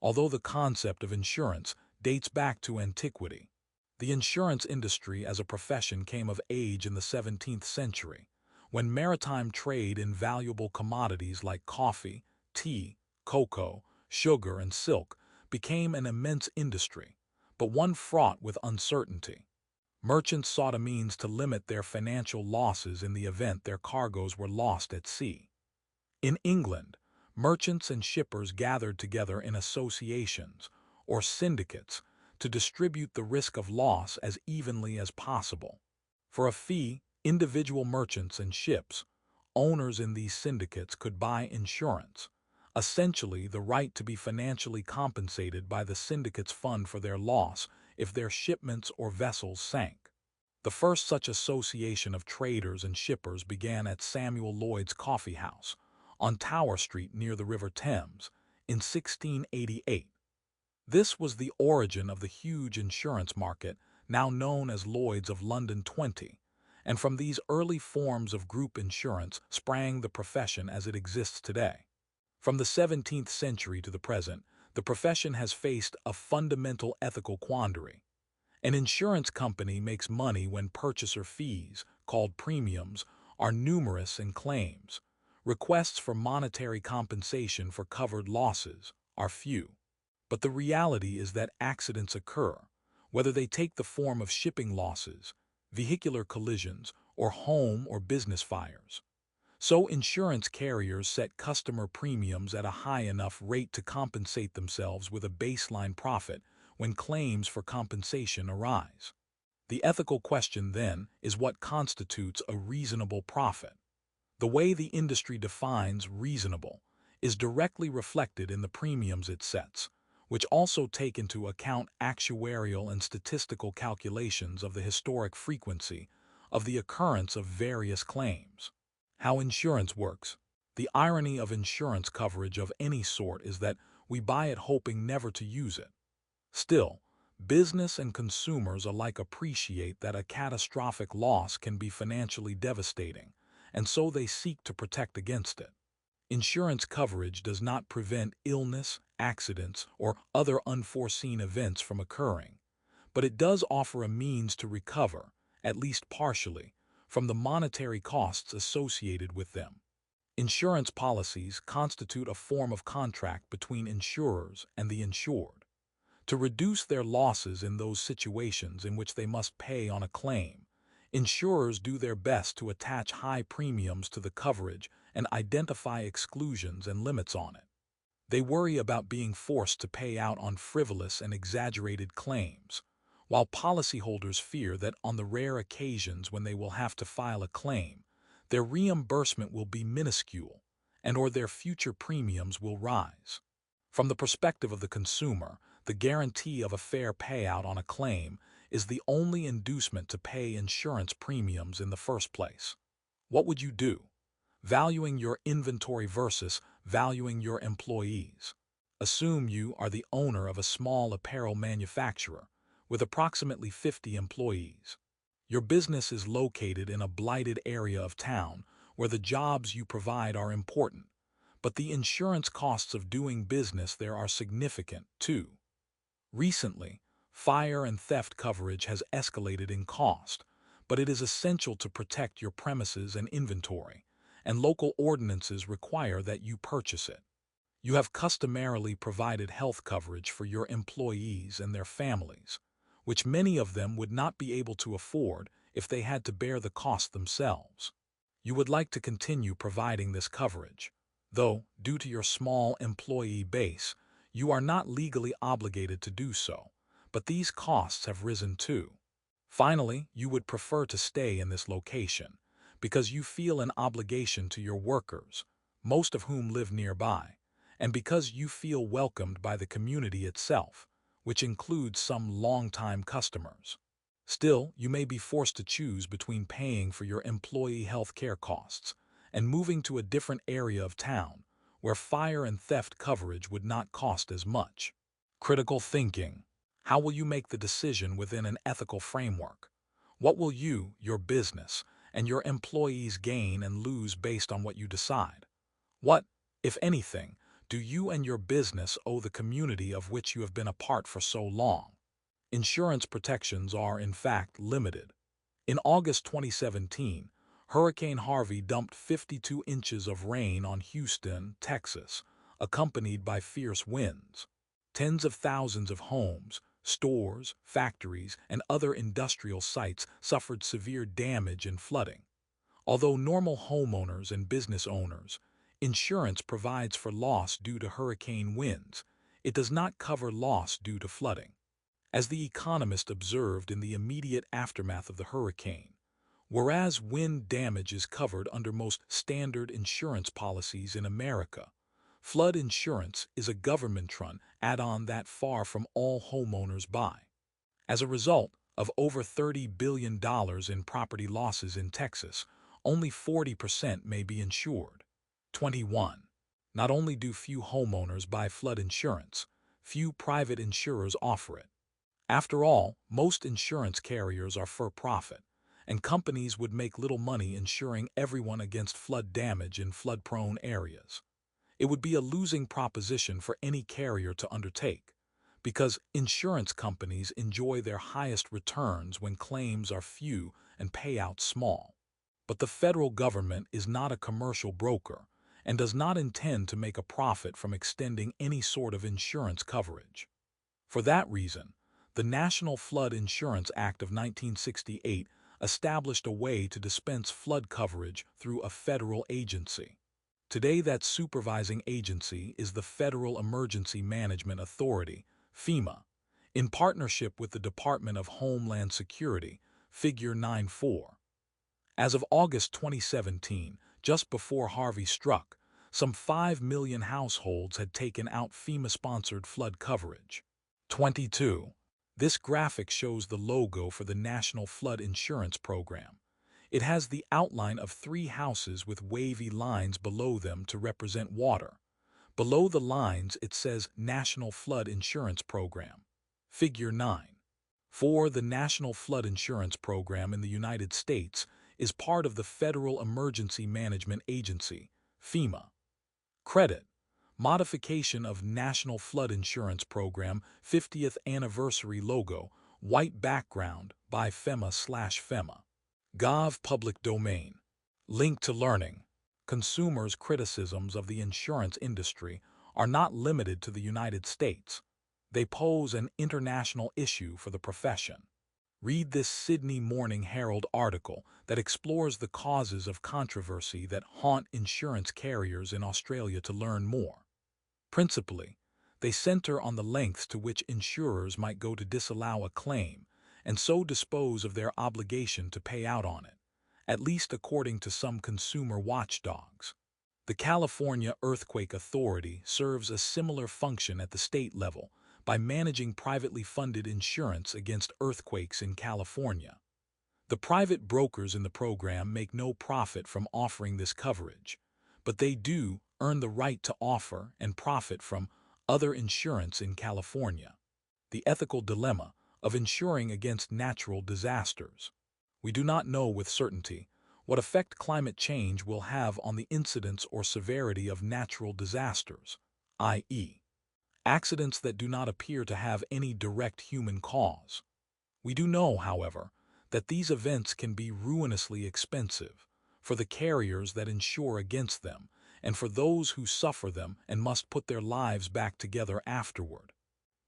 Although the concept of insurance dates back to antiquity, the insurance industry as a profession came of age in the 17th century, when maritime trade in valuable commodities like coffee, tea, cocoa, sugar, and silk became an immense industry, but one fraught with uncertainty. Merchants sought a means to limit their financial losses in the event their cargoes were lost at sea. In England, merchants and shippers gathered together in associations, or syndicates, to distribute the risk of loss as evenly as possible. For a fee, individual merchants and ships, owners in these syndicates could buy insurance, essentially the right to be financially compensated by the syndicate's fund for their loss if their shipments or vessels sank. The first such association of traders and shippers began at Samuel Lloyd's Coffee House on Tower Street near the River Thames in 1688. This was the origin of the huge insurance market now known as Lloyd's of London 20, and from these early forms of group insurance sprang the profession as it exists today. From the 17th century to the present, the profession has faced a fundamental ethical quandary. An insurance company makes money when purchaser fees, called premiums, are numerous and claims. Requests for monetary compensation for covered losses are few. But the reality is that accidents occur, whether they take the form of shipping losses, vehicular collisions, or home or business fires. So insurance carriers set customer premiums at a high enough rate to compensate themselves with a baseline profit when claims for compensation arise. The ethical question then is what constitutes a reasonable profit. The way the industry defines reasonable is directly reflected in the premiums it sets, which also take into account actuarial and statistical calculations of the historic frequency of the occurrence of various claims. How insurance works. The irony of insurance coverage of any sort is that we buy it hoping never to use it. Still, business and consumers alike appreciate that a catastrophic loss can be financially devastating, and so they seek to protect against it. Insurance coverage does not prevent illness, accidents, or other unforeseen events from occurring, but it does offer a means to recover, at least partially, from the monetary costs associated with them. Insurance policies constitute a form of contract between insurers and the insured. To reduce their losses in those situations in which they must pay on a claim, insurers do their best to attach high premiums to the coverage and identify exclusions and limits on it. They worry about being forced to pay out on frivolous and exaggerated claims, while policyholders fear that on the rare occasions when they will have to file a claim, their reimbursement will be minuscule and/or their future premiums will rise. From the perspective of the consumer, the guarantee of a fair payout on a claim is the only inducement to pay insurance premiums in the first place. What would you do? Valuing your inventory versus valuing your employees. Assume you are the owner of a small apparel manufacturer with approximately 50 employees. Your business is located in a blighted area of town where the jobs you provide are important, but the insurance costs of doing business there are significant, too. Recently, fire and theft coverage has escalated in cost, but it is essential to protect your premises and inventory, and local ordinances require that you purchase it. You have customarily provided health coverage for your employees and their families, which many of them would not be able to afford if they had to bear the cost themselves. You would like to continue providing this coverage, though, due to your small employee base, you are not legally obligated to do so, but these costs have risen too. Finally, you would prefer to stay in this location because you feel an obligation to your workers, most of whom live nearby, and because you feel welcomed by the community itself, which includes some longtime customers. Still, you may be forced to choose between paying for your employee health care costs and moving to a different area of town where fire and theft coverage would not cost as much. Critical thinking. How will you make the decision within an ethical framework? What will you, your business, and your employees gain and lose based on what you decide? What, if anything, do you and your business owe the community of which you have been a part for so long? Insurance protections are, in fact, limited. In August 2017, Hurricane Harvey dumped 52 inches of rain on Houston, Texas, accompanied by fierce winds. Tens of thousands of homes, stores, factories, and other industrial sites suffered severe damage and flooding. Although normal homeowners and business owners, insurance provides for loss due to hurricane winds, it does not cover loss due to flooding. As The Economist observed in the immediate aftermath of the hurricane, whereas wind damage is covered under most standard insurance policies in America, flood insurance is a government-run add-on that far from all homeowners buy. As a result of over $30 billion in property losses in Texas, only 40% may be insured. 21. Not only do few homeowners buy flood insurance, few private insurers offer it. After all, most insurance carriers are for-profit, and companies would make little money insuring everyone against flood damage in flood-prone areas. It would be a losing proposition for any carrier to undertake, because insurance companies enjoy their highest returns when claims are few and payouts small. But the federal government is not a commercial broker and does not intend to make a profit from extending any sort of insurance coverage. For that reason, the National Flood Insurance Act of 1968 established a way to dispense flood coverage through a federal agency. Today, that supervising agency is the Federal Emergency Management Authority, FEMA, in partnership with the Department of Homeland Security, Figure 9.4. As of August 2017, just before Harvey struck, Some 5 million households had taken out FEMA-sponsored flood coverage. 22. This graphic shows the logo for the National Flood Insurance Program. It has the outline of 3 houses with wavy lines below them to represent water. Below the lines, it says National Flood Insurance Program. Figure 9. 4. The National Flood Insurance Program in the United States is part of the Federal Emergency Management Agency, FEMA. Credit: modification of National Flood Insurance Program 50th Anniversary logo, white background, by FEMA/FEMA. Gov. Public Domain. Link to learning. Consumers' criticisms of the insurance industry are not limited to the United States. They pose an international issue for the profession. Read this Sydney Morning Herald article that explores the causes of controversy that haunt insurance carriers in Australia to learn more. Principally, they center on the lengths to which insurers might go to disallow a claim and so dispose of their obligation to pay out on it, at least according to some consumer watchdogs. The California Earthquake Authority serves a similar function at the state level by managing privately funded insurance against earthquakes in California. The private brokers in the program make no profit from offering this coverage, but they do earn the right to offer and profit from other insurance in California. The ethical dilemma of insuring against natural disasters. We do not know with certainty what effect climate change will have on the incidence or severity of natural disasters, i.e., accidents that do not appear to have any direct human cause. We do know, however, that these events can be ruinously expensive for the carriers that insure against them and for those who suffer them and must put their lives back together afterward.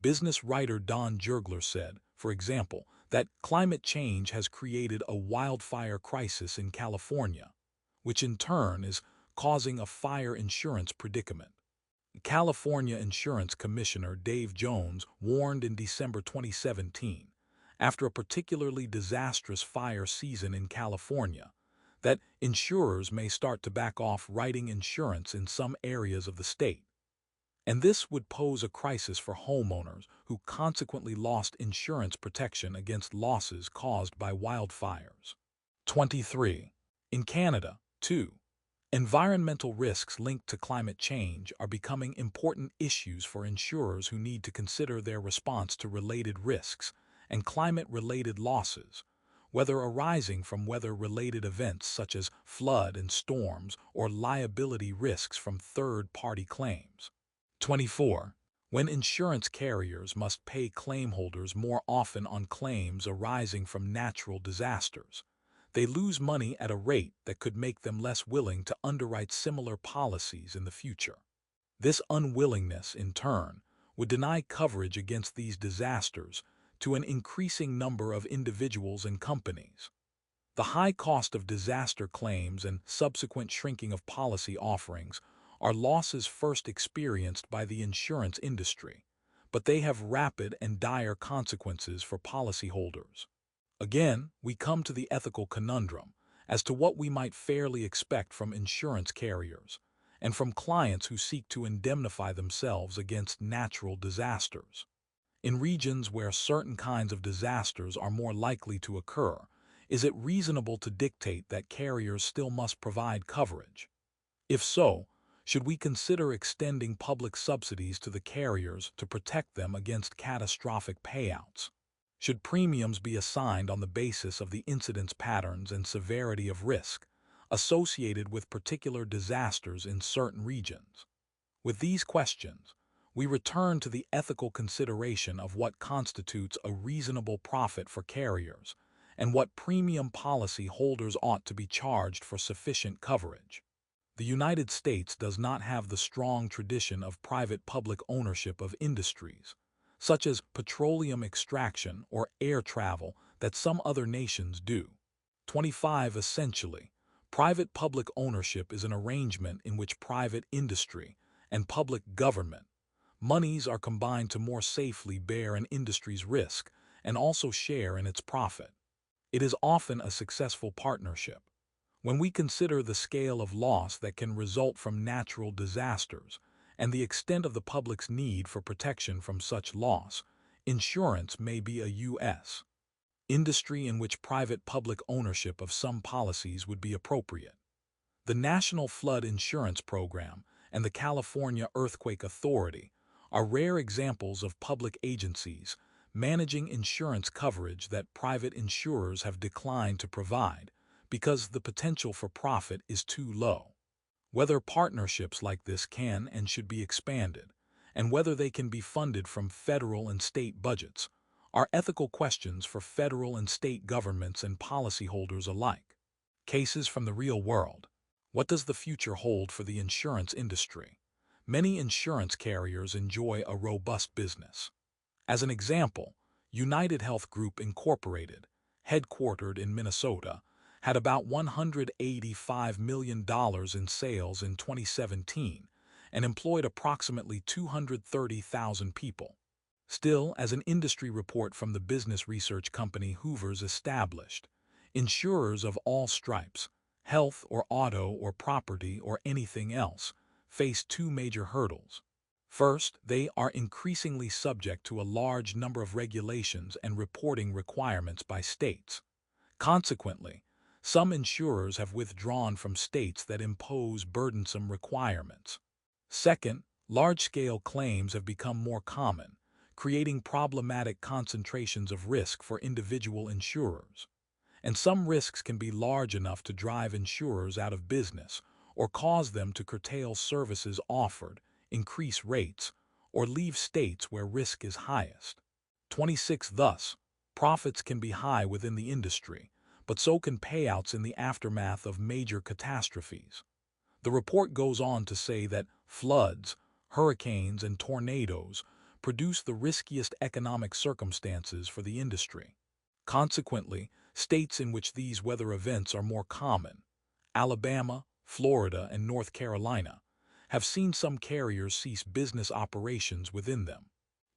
Business writer Don Jergler said, for example, that climate change has created a wildfire crisis in California, which in turn is causing a fire insurance predicament. California Insurance Commissioner Dave Jones warned in December 2017, after a particularly disastrous fire season in California, that insurers may start to back off writing insurance in some areas of the state. And this would pose a crisis for homeowners who consequently lost insurance protection against losses caused by wildfires. 23. In Canada, too, environmental risks linked to climate change are becoming important issues for insurers who need to consider their response to related risks and climate-related losses, whether arising from weather-related events such as flood and storms or liability risks from third-party claims. 24. When insurance carriers must pay claim holders more often on claims arising from natural disasters, they lose money at a rate that could make them less willing to underwrite similar policies in the future. This unwillingness, in turn, would deny coverage against these disasters to an increasing number of individuals and companies. The high cost of disaster claims and subsequent shrinking of policy offerings are losses first experienced by the insurance industry, but they have rapid and dire consequences for policyholders. Again, we come to the ethical conundrum as to what we might fairly expect from insurance carriers and from clients who seek to indemnify themselves against natural disasters. In regions where certain kinds of disasters are more likely to occur, is it reasonable to dictate that carriers still must provide coverage? If so, should we consider extending public subsidies to the carriers to protect them against catastrophic payouts? Should premiums be assigned on the basis of the incidence patterns and severity of risk associated with particular disasters in certain regions? With these questions, we return to the ethical consideration of what constitutes a reasonable profit for carriers and what premium policy holders ought to be charged for sufficient coverage. The United States does not have the strong tradition of private-public ownership of industries, such as petroleum extraction or air travel, that some other nations do. 25. Essentially, private-public ownership is an arrangement in which private industry and public government monies are combined to more safely bear an industry's risk and also share in its profit. It is often a successful partnership. When we consider the scale of loss that can result from natural disasters and the extent of the public's need for protection from such loss, insurance may be a U.S. industry in which private-public ownership of some policies would be appropriate. The National Flood Insurance Program and the California Earthquake Authority are rare examples of public agencies managing insurance coverage that private insurers have declined to provide because the potential for profit is too low. Whether partnerships like this can and should be expanded, and whether they can be funded from federal and state budgets, are ethical questions for federal and state governments and policyholders alike. Cases from the real world. What does the future hold for the insurance industry? Many insurance carriers enjoy a robust business. As an example, United Health Group Incorporated, headquartered in Minnesota, had about $185 million in sales in 2017 and employed approximately 230,000 people. Still, as an industry report from the business research company Hoover's established, insurers of all stripes, health or auto or property or anything else, face two major hurdles. First, they are increasingly subject to a large number of regulations and reporting requirements by states. Consequently, some insurers have withdrawn from states that impose burdensome requirements. Second, large-scale claims have become more common, creating problematic concentrations of risk for individual insurers. And some risks can be large enough to drive insurers out of business or cause them to curtail services offered, increase rates, or leave states where risk is highest. 26. Thus, profits can be high within the industry, but so can payouts in the aftermath of major catastrophes. The report goes on to say that floods, hurricanes, and tornadoes produce the riskiest economic circumstances for the industry. Consequently, states in which these weather events are more common, Alabama, Florida, and North Carolina, have seen some carriers cease business operations within them.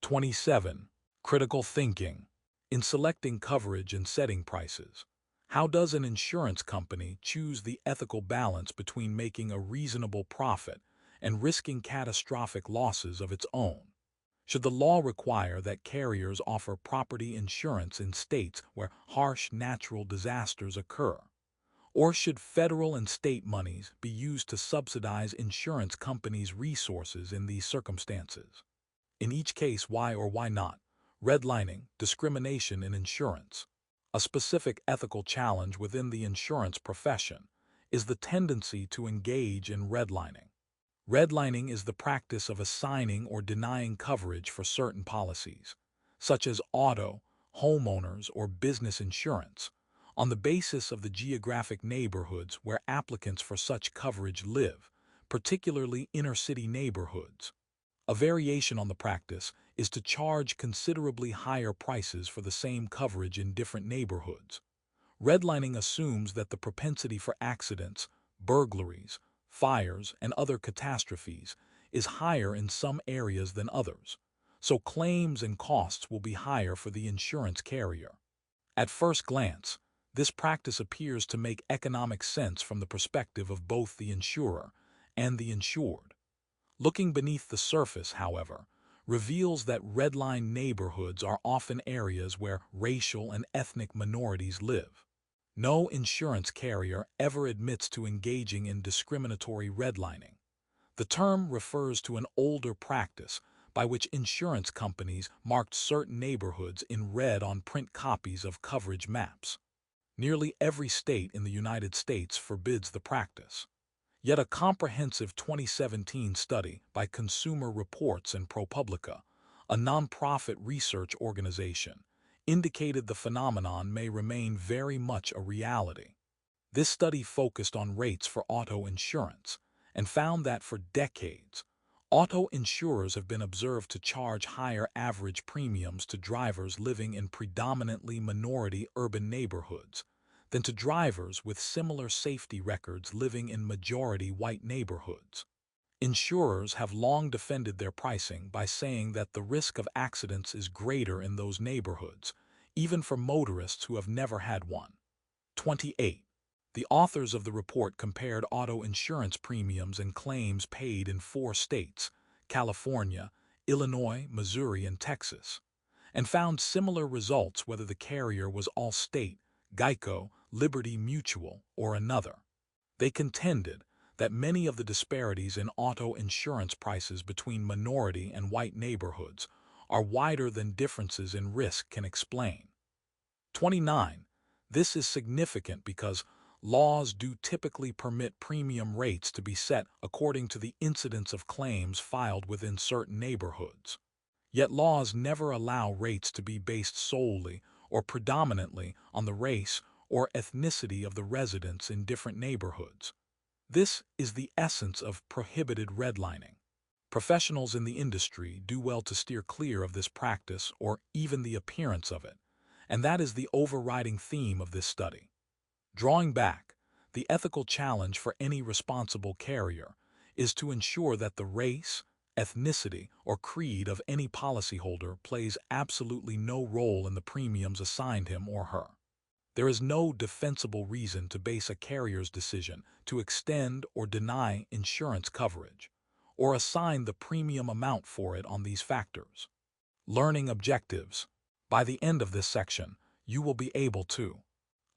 27. Critical thinking. In selecting coverage and setting prices, how does an insurance company choose the ethical balance between making a reasonable profit and risking catastrophic losses of its own? Should the law require that carriers offer property insurance in states where harsh natural disasters occur? Or should federal and state monies be used to subsidize insurance companies' resources in these circumstances? In each case, why or why not? Redlining, discrimination in insurance. A specific ethical challenge within the insurance profession is the tendency to engage in redlining. Redlining is the practice of assigning or denying coverage for certain policies, such as auto, homeowners, or business insurance, on the basis of the geographic neighborhoods where applicants for such coverage live, particularly inner-city neighborhoods. A variation on the practice is to charge considerably higher prices for the same coverage in different neighborhoods. Redlining assumes that the propensity for accidents, burglaries, fires, and other catastrophes is higher in some areas than others, so claims and costs will be higher for the insurance carrier. At first glance, this practice appears to make economic sense from the perspective of both the insurer and the insured. Looking beneath the surface, however, reveals that redline neighborhoods are often areas where racial and ethnic minorities live. No insurance carrier ever admits to engaging in discriminatory redlining. The term refers to an older practice by which insurance companies marked certain neighborhoods in red on print copies of coverage maps. Nearly every state in the United States forbids the practice. Yet a comprehensive 2017 study by Consumer Reports and ProPublica, a nonprofit research organization, indicated the phenomenon may remain very much a reality. This study focused on rates for auto insurance and found that for decades, auto insurers have been observed to charge higher average premiums to drivers living in predominantly minority urban neighborhoods than to drivers with similar safety records living in majority white neighborhoods. Insurers have long defended their pricing by saying that the risk of accidents is greater in those neighborhoods, even for motorists who have never had one. 28. The authors of the report compared auto insurance premiums and claims paid in 4 states, California, Illinois, Missouri, and Texas, and found similar results whether the carrier was Allstate, Geico, Liberty Mutual, or another. They contended that many of the disparities in auto insurance prices between minority and white neighborhoods are wider than differences in risk can explain. 29. This is significant because laws do typically permit premium rates to be set according to the incidence of claims filed within certain neighborhoods. Yet laws never allow rates to be based solely or predominantly on the race or ethnicity of the residents in different neighborhoods. This is the essence of prohibited redlining. Professionals in the industry do well to steer clear of this practice or even the appearance of it, and that is the overriding theme of this study. Drawing back, the ethical challenge for any responsible carrier is to ensure that the race, ethnicity, or creed of any policyholder plays absolutely no role in the premiums assigned him or her. There is no defensible reason to base a carrier's decision to extend or deny insurance coverage, or assign the premium amount for it on these factors. Learning objectives. By the end of this section, you will be able to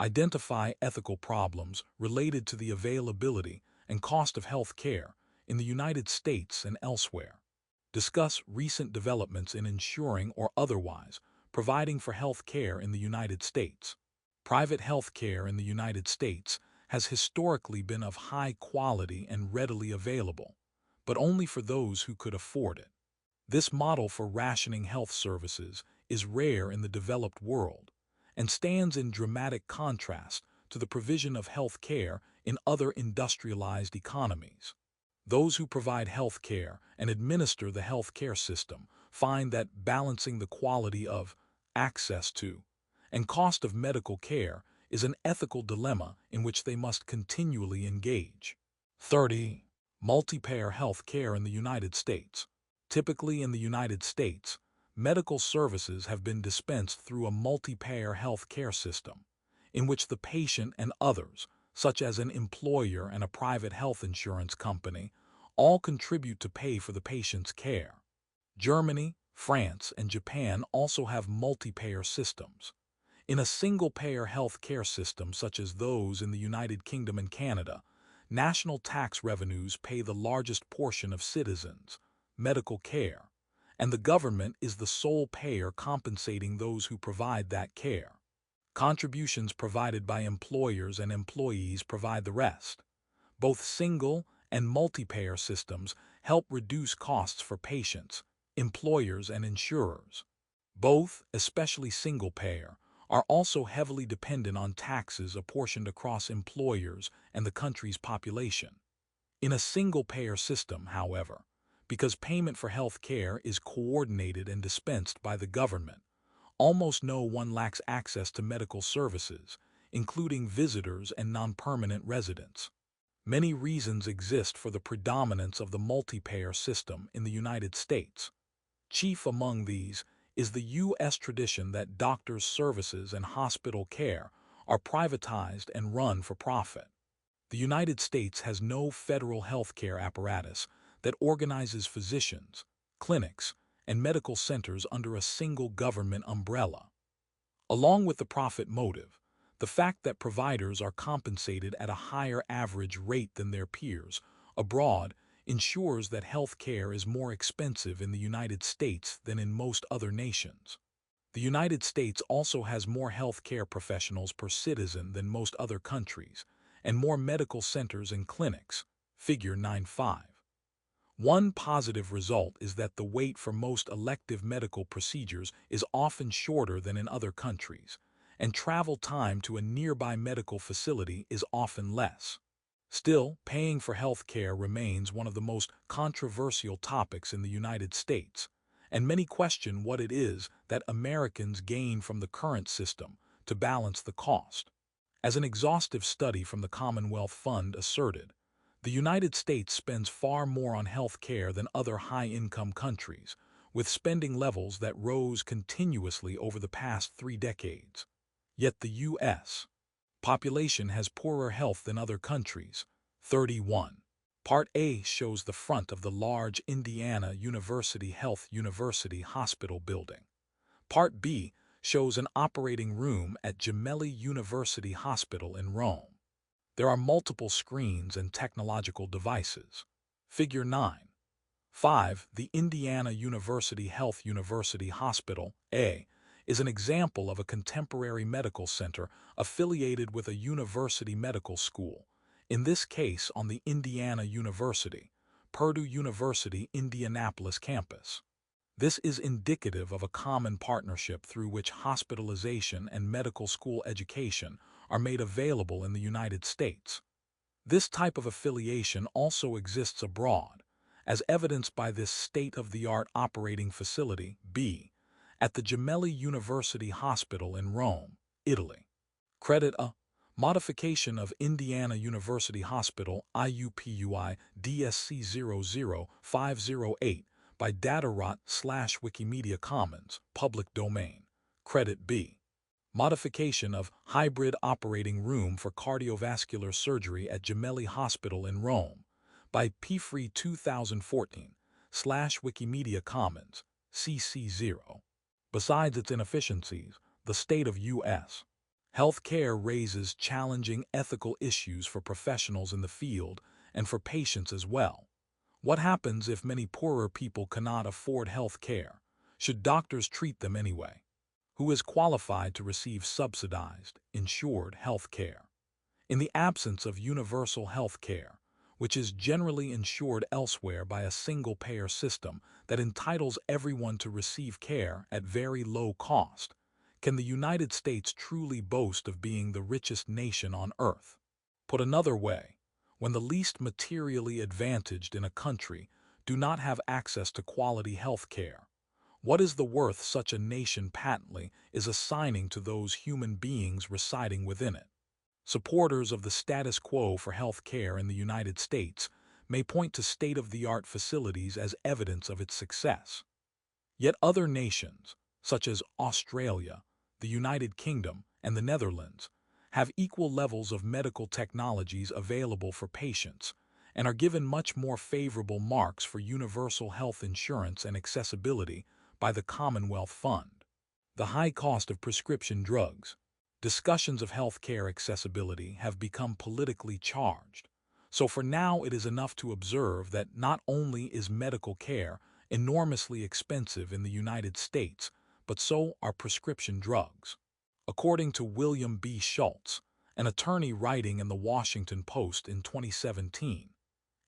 identify ethical problems related to the availability and cost of health care in the United States and elsewhere. Discuss recent developments in insuring or otherwise providing for health care in the United States. Private health care in the United States has historically been of high quality and readily available, but only for those who could afford it. This model for rationing health services is rare in the developed world and stands in dramatic contrast to the provision of health care in other industrialized economies. Those who provide health care and administer the health care system find that balancing the quality of access to and cost of medical care is an ethical dilemma in which they must continually engage. 30. Multi-payer health care in the United States. Typically in the United States, medical services have been dispensed through a multi-payer health care system, in which the patient and others, such as an employer and a private health insurance company, all contribute to pay for the patient's care. Germany, France, and Japan also have multi-payer systems. In a single-payer health care system such as those in the United Kingdom and Canada, national tax revenues pay the largest portion of citizens' medical care, and the government is the sole payer compensating those who provide that care. Contributions provided by employers and employees provide the rest. Both single and multi-payer systems help reduce costs for patients, employers, and insurers. Both, especially single-payer, are also heavily dependent on taxes apportioned across employers and the country's population. In a single-payer system, however, because payment for health care is coordinated and dispensed by the government, almost no one lacks access to medical services, including visitors and non-permanent residents. Many reasons exist for the predominance of the multi-payer system in the United States. Chief among these is the U.S. tradition that doctors' services and hospital care are privatized and run for profit. The United States has no federal health care apparatus that organizes physicians, clinics, and medical centers under a single government umbrella. Along with the profit motive, the fact that providers are compensated at a higher average rate than their peers abroad ensures that health care is more expensive in the United States than in most other nations. The United States also has more health care professionals per citizen than most other countries, and more medical centers and clinics, figure 9.5. One positive result is that the wait for most elective medical procedures is often shorter than in other countries, and travel time to a nearby medical facility is often less. Still, paying for health care remains one of the most controversial topics in the United States, and many question what it is that Americans gain from the current system to balance the cost. As an exhaustive study from the Commonwealth Fund asserted, the United States spends far more on health care than other high-income countries, with spending levels that rose continuously over the past 3 decades. Yet the U.S. Population has poorer health than other countries. 31. Part A shows the front of the large Indiana University Health University Hospital building. Part B shows an operating room at Gemelli University Hospital in Rome. There are multiple screens and technological devices. Figure 9. 5. The Indiana University Health University Hospital, A, is an example of a contemporary medical center affiliated with a university medical school, in this case on the Indiana University, Purdue University Indianapolis campus. This is indicative of a common partnership through which hospitalization and medical school education are made available in the United States. This type of affiliation also exists abroad, as evidenced by this state-of-the-art operating facility, B, at the Gemelli University Hospital in Rome, Italy. Credit A. Modification of Indiana University Hospital IUPUI DSC 00508 by Datarot/Wikimedia Commons, public domain. Credit B. Modification of Hybrid Operating Room for Cardiovascular Surgery at Gemelli Hospital in Rome by Pfrey 2014/Wikimedia Commons, CC0. Besides its inefficiencies, the state of U.S. healthcare raises challenging ethical issues for professionals in the field and for patients as well. What happens if many poorer people cannot afford health care? Should doctors treat them anyway? Who is qualified to receive subsidized, insured health care? In the absence of universal health care, which is generally insured elsewhere by a single-payer system that entitles everyone to receive care at very low cost, can the United States truly boast of being the richest nation on earth? Put another way, when the least materially advantaged in a country do not have access to quality health care, what is the worth such a nation patently is assigning to those human beings residing within it? Supporters of the status quo for health care in the United States may point to state-of-the-art facilities as evidence of its success. Yet other nations, such as Australia, the United Kingdom, and the Netherlands, have equal levels of medical technologies available for patients and are given much more favorable marks for universal health insurance and accessibility by the Commonwealth Fund. The high cost of prescription drugs. Discussions of healthcare accessibility have become politically charged, so for now it is enough to observe that not only is medical care enormously expensive in the United States, but so are prescription drugs. According to William B. Schultz, an attorney writing in the Washington Post in 2017,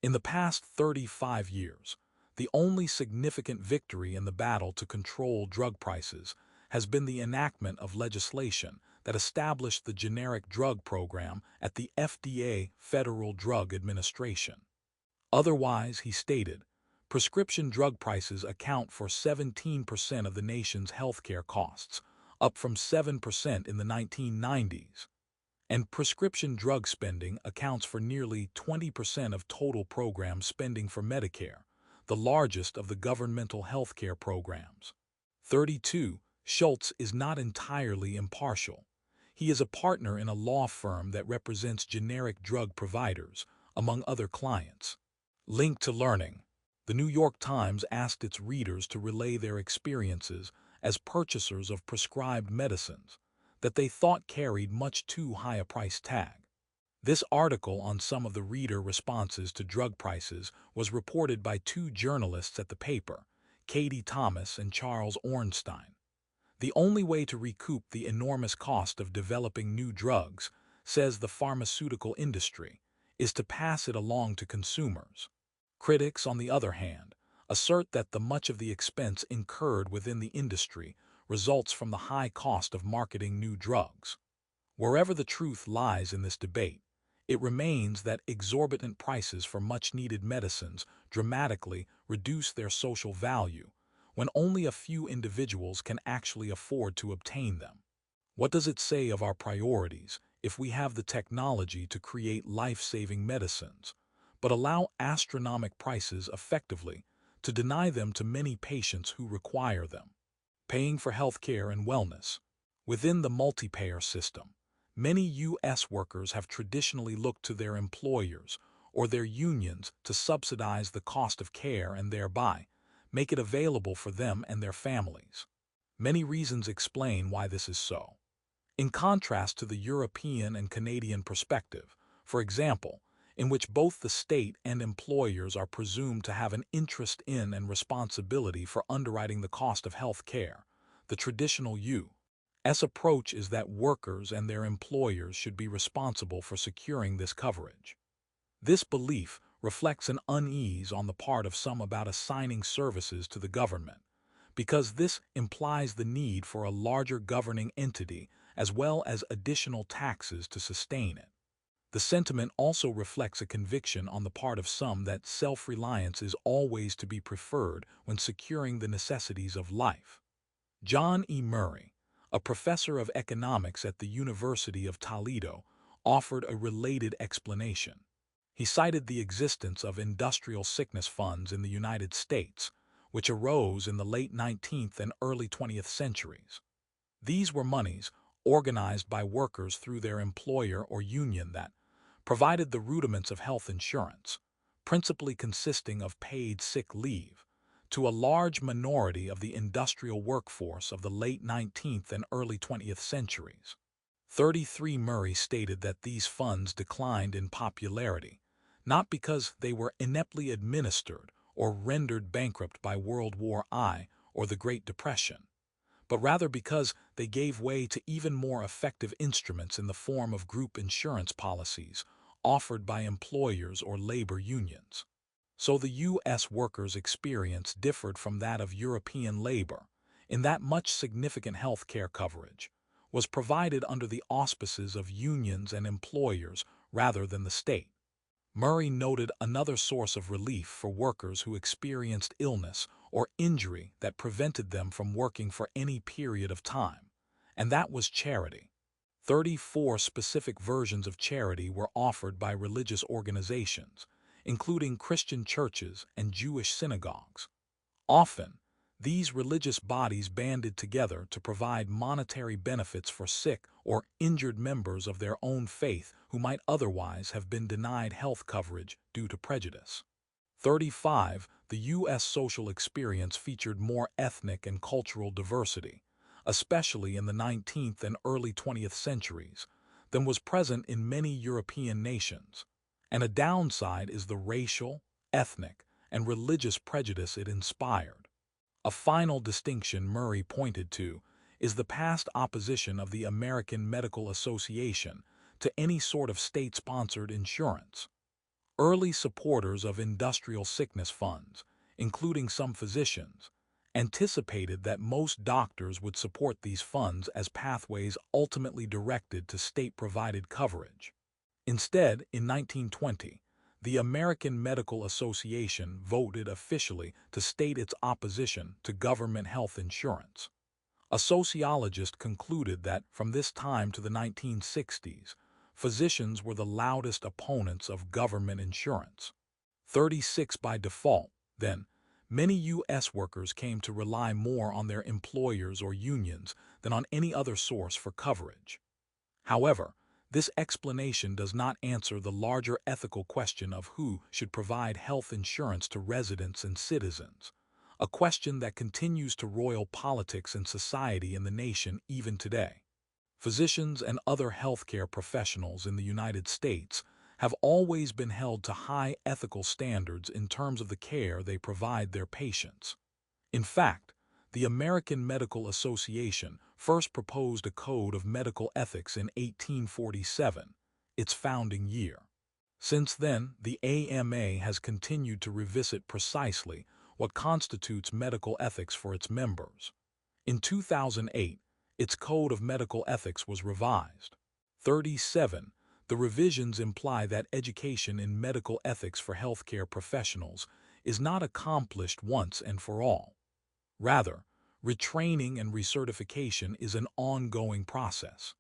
in the past 35 years, the only significant victory in the battle to control drug prices has been the enactment of legislation that established the generic drug program at the FDA, Federal Drug Administration. Otherwise, he stated, prescription drug prices account for 17% of the nation's healthcare costs, up from 7% in the 1990s. And prescription drug spending accounts for nearly 20% of total program spending for Medicare, the largest of the governmental healthcare programs. 32. Schultz is not entirely impartial. He is a partner in a law firm that represents generic drug providers, among other clients. Link to learning. The New York Times asked its readers to relay their experiences as purchasers of prescribed medicines that they thought carried much too high a price tag. This article on some of the reader responses to drug prices was reported by two journalists at the paper, Katie Thomas and Charles Ornstein. The only way to recoup the enormous cost of developing new drugs, says the pharmaceutical industry, is to pass it along to consumers. Critics, on the other hand, assert that much of the expense incurred within the industry results from the high cost of marketing new drugs. Wherever the truth lies in this debate, it remains that exorbitant prices for much-needed medicines dramatically reduce their social value when only a few individuals can actually afford to obtain them. What does it say of our priorities if we have the technology to create life-saving medicines, but allow astronomical prices effectively to deny them to many patients who require them? Paying for health care and wellness. Within the multi-payer system, Many U.S. workers have traditionally looked to their employers or their unions to subsidize the cost of care and thereby make it available for them and their families. Many reasons explain why this is so. In contrast to the European and Canadian perspective, for example, in which both the state and employers are presumed to have an interest in and responsibility for underwriting the cost of health care, the traditional U.S. approach is that workers and their employers should be responsible for securing this coverage. This belief reflects an unease on the part of some about assigning services to the government, because this implies the need for a larger governing entity as well as additional taxes to sustain it. The sentiment also reflects a conviction on the part of some that self-reliance is always to be preferred when securing the necessities of life. John E. Murray, a professor of economics at the University of Toledo, offered a related explanation. He cited the existence of industrial sickness funds in the United States, which arose in the late 19th and early 20th centuries. These were monies organized by workers through their employer or union that provided the rudiments of health insurance, principally consisting of paid sick leave, to a large minority of the industrial workforce of the late 19th and early 20th centuries. 33 Murray stated that these funds declined in popularity, not because they were ineptly administered or rendered bankrupt by World War I or the Great Depression, but rather because they gave way to even more effective instruments in the form of group insurance policies offered by employers or labor unions. So the U.S. workers' experience differed from that of European labor, in that much significant health care coverage was provided under the auspices of unions and employers rather than the state. Murray noted another source of relief for workers who experienced illness or injury that prevented them from working for any period of time, and that was charity. 34 specific versions of charity were offered by religious organizations, including Christian churches and Jewish synagogues. Often, these religious bodies banded together to provide monetary benefits for sick or injured members of their own faith who might otherwise have been denied health coverage due to prejudice. 35. The U.S. social experience featured more ethnic and cultural diversity, especially in the 19th and early 20th centuries, than was present in many European nations, and a downside is the racial, ethnic, and religious prejudice it inspired. A final distinction Murray pointed to is the past opposition of the American Medical Association to any sort of state-sponsored insurance. Early supporters of industrial sickness funds, including some physicians, anticipated that most doctors would support these funds as pathways ultimately directed to state-provided coverage. Instead, in 1920, the American Medical Association voted officially to state its opposition to government health insurance. A sociologist concluded that from this time to the 1960s, physicians were the loudest opponents of government insurance. 36. By default, then, many U.S. workers came to rely more on their employers or unions than on any other source for coverage. However, this explanation does not answer the larger ethical question of who should provide health insurance to residents and citizens, a question that continues to roil politics and society in the nation even today. Physicians and other healthcare professionals in the United States have always been held to high ethical standards in terms of the care they provide their patients. In fact, the American Medical Association first proposed a code of medical ethics in 1847, its founding year. Since then, the AMA has continued to revisit precisely what constitutes medical ethics for its members. In 2008, its Code of Medical Ethics was revised. 37. The revisions imply that education in medical ethics for healthcare professionals is not accomplished once and for all. Rather, retraining and recertification is an ongoing process.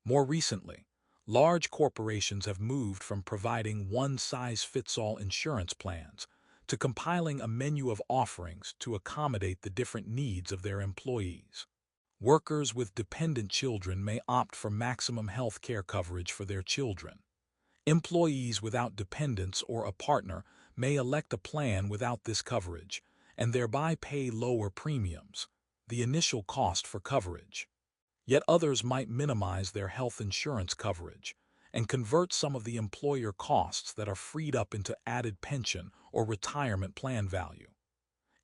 More recently, large corporations have moved from providing one-size-fits-all insurance plans to compiling a menu of offerings to accommodate the different needs of their employees. Workers with dependent children may opt for maximum health care coverage for their children. Employees without dependents or a partner may elect a plan without this coverage and thereby pay lower premiums, the initial cost for coverage. Yet others might minimize their health insurance coverage and convert some of the employer costs that are freed up into added pension or retirement plan value.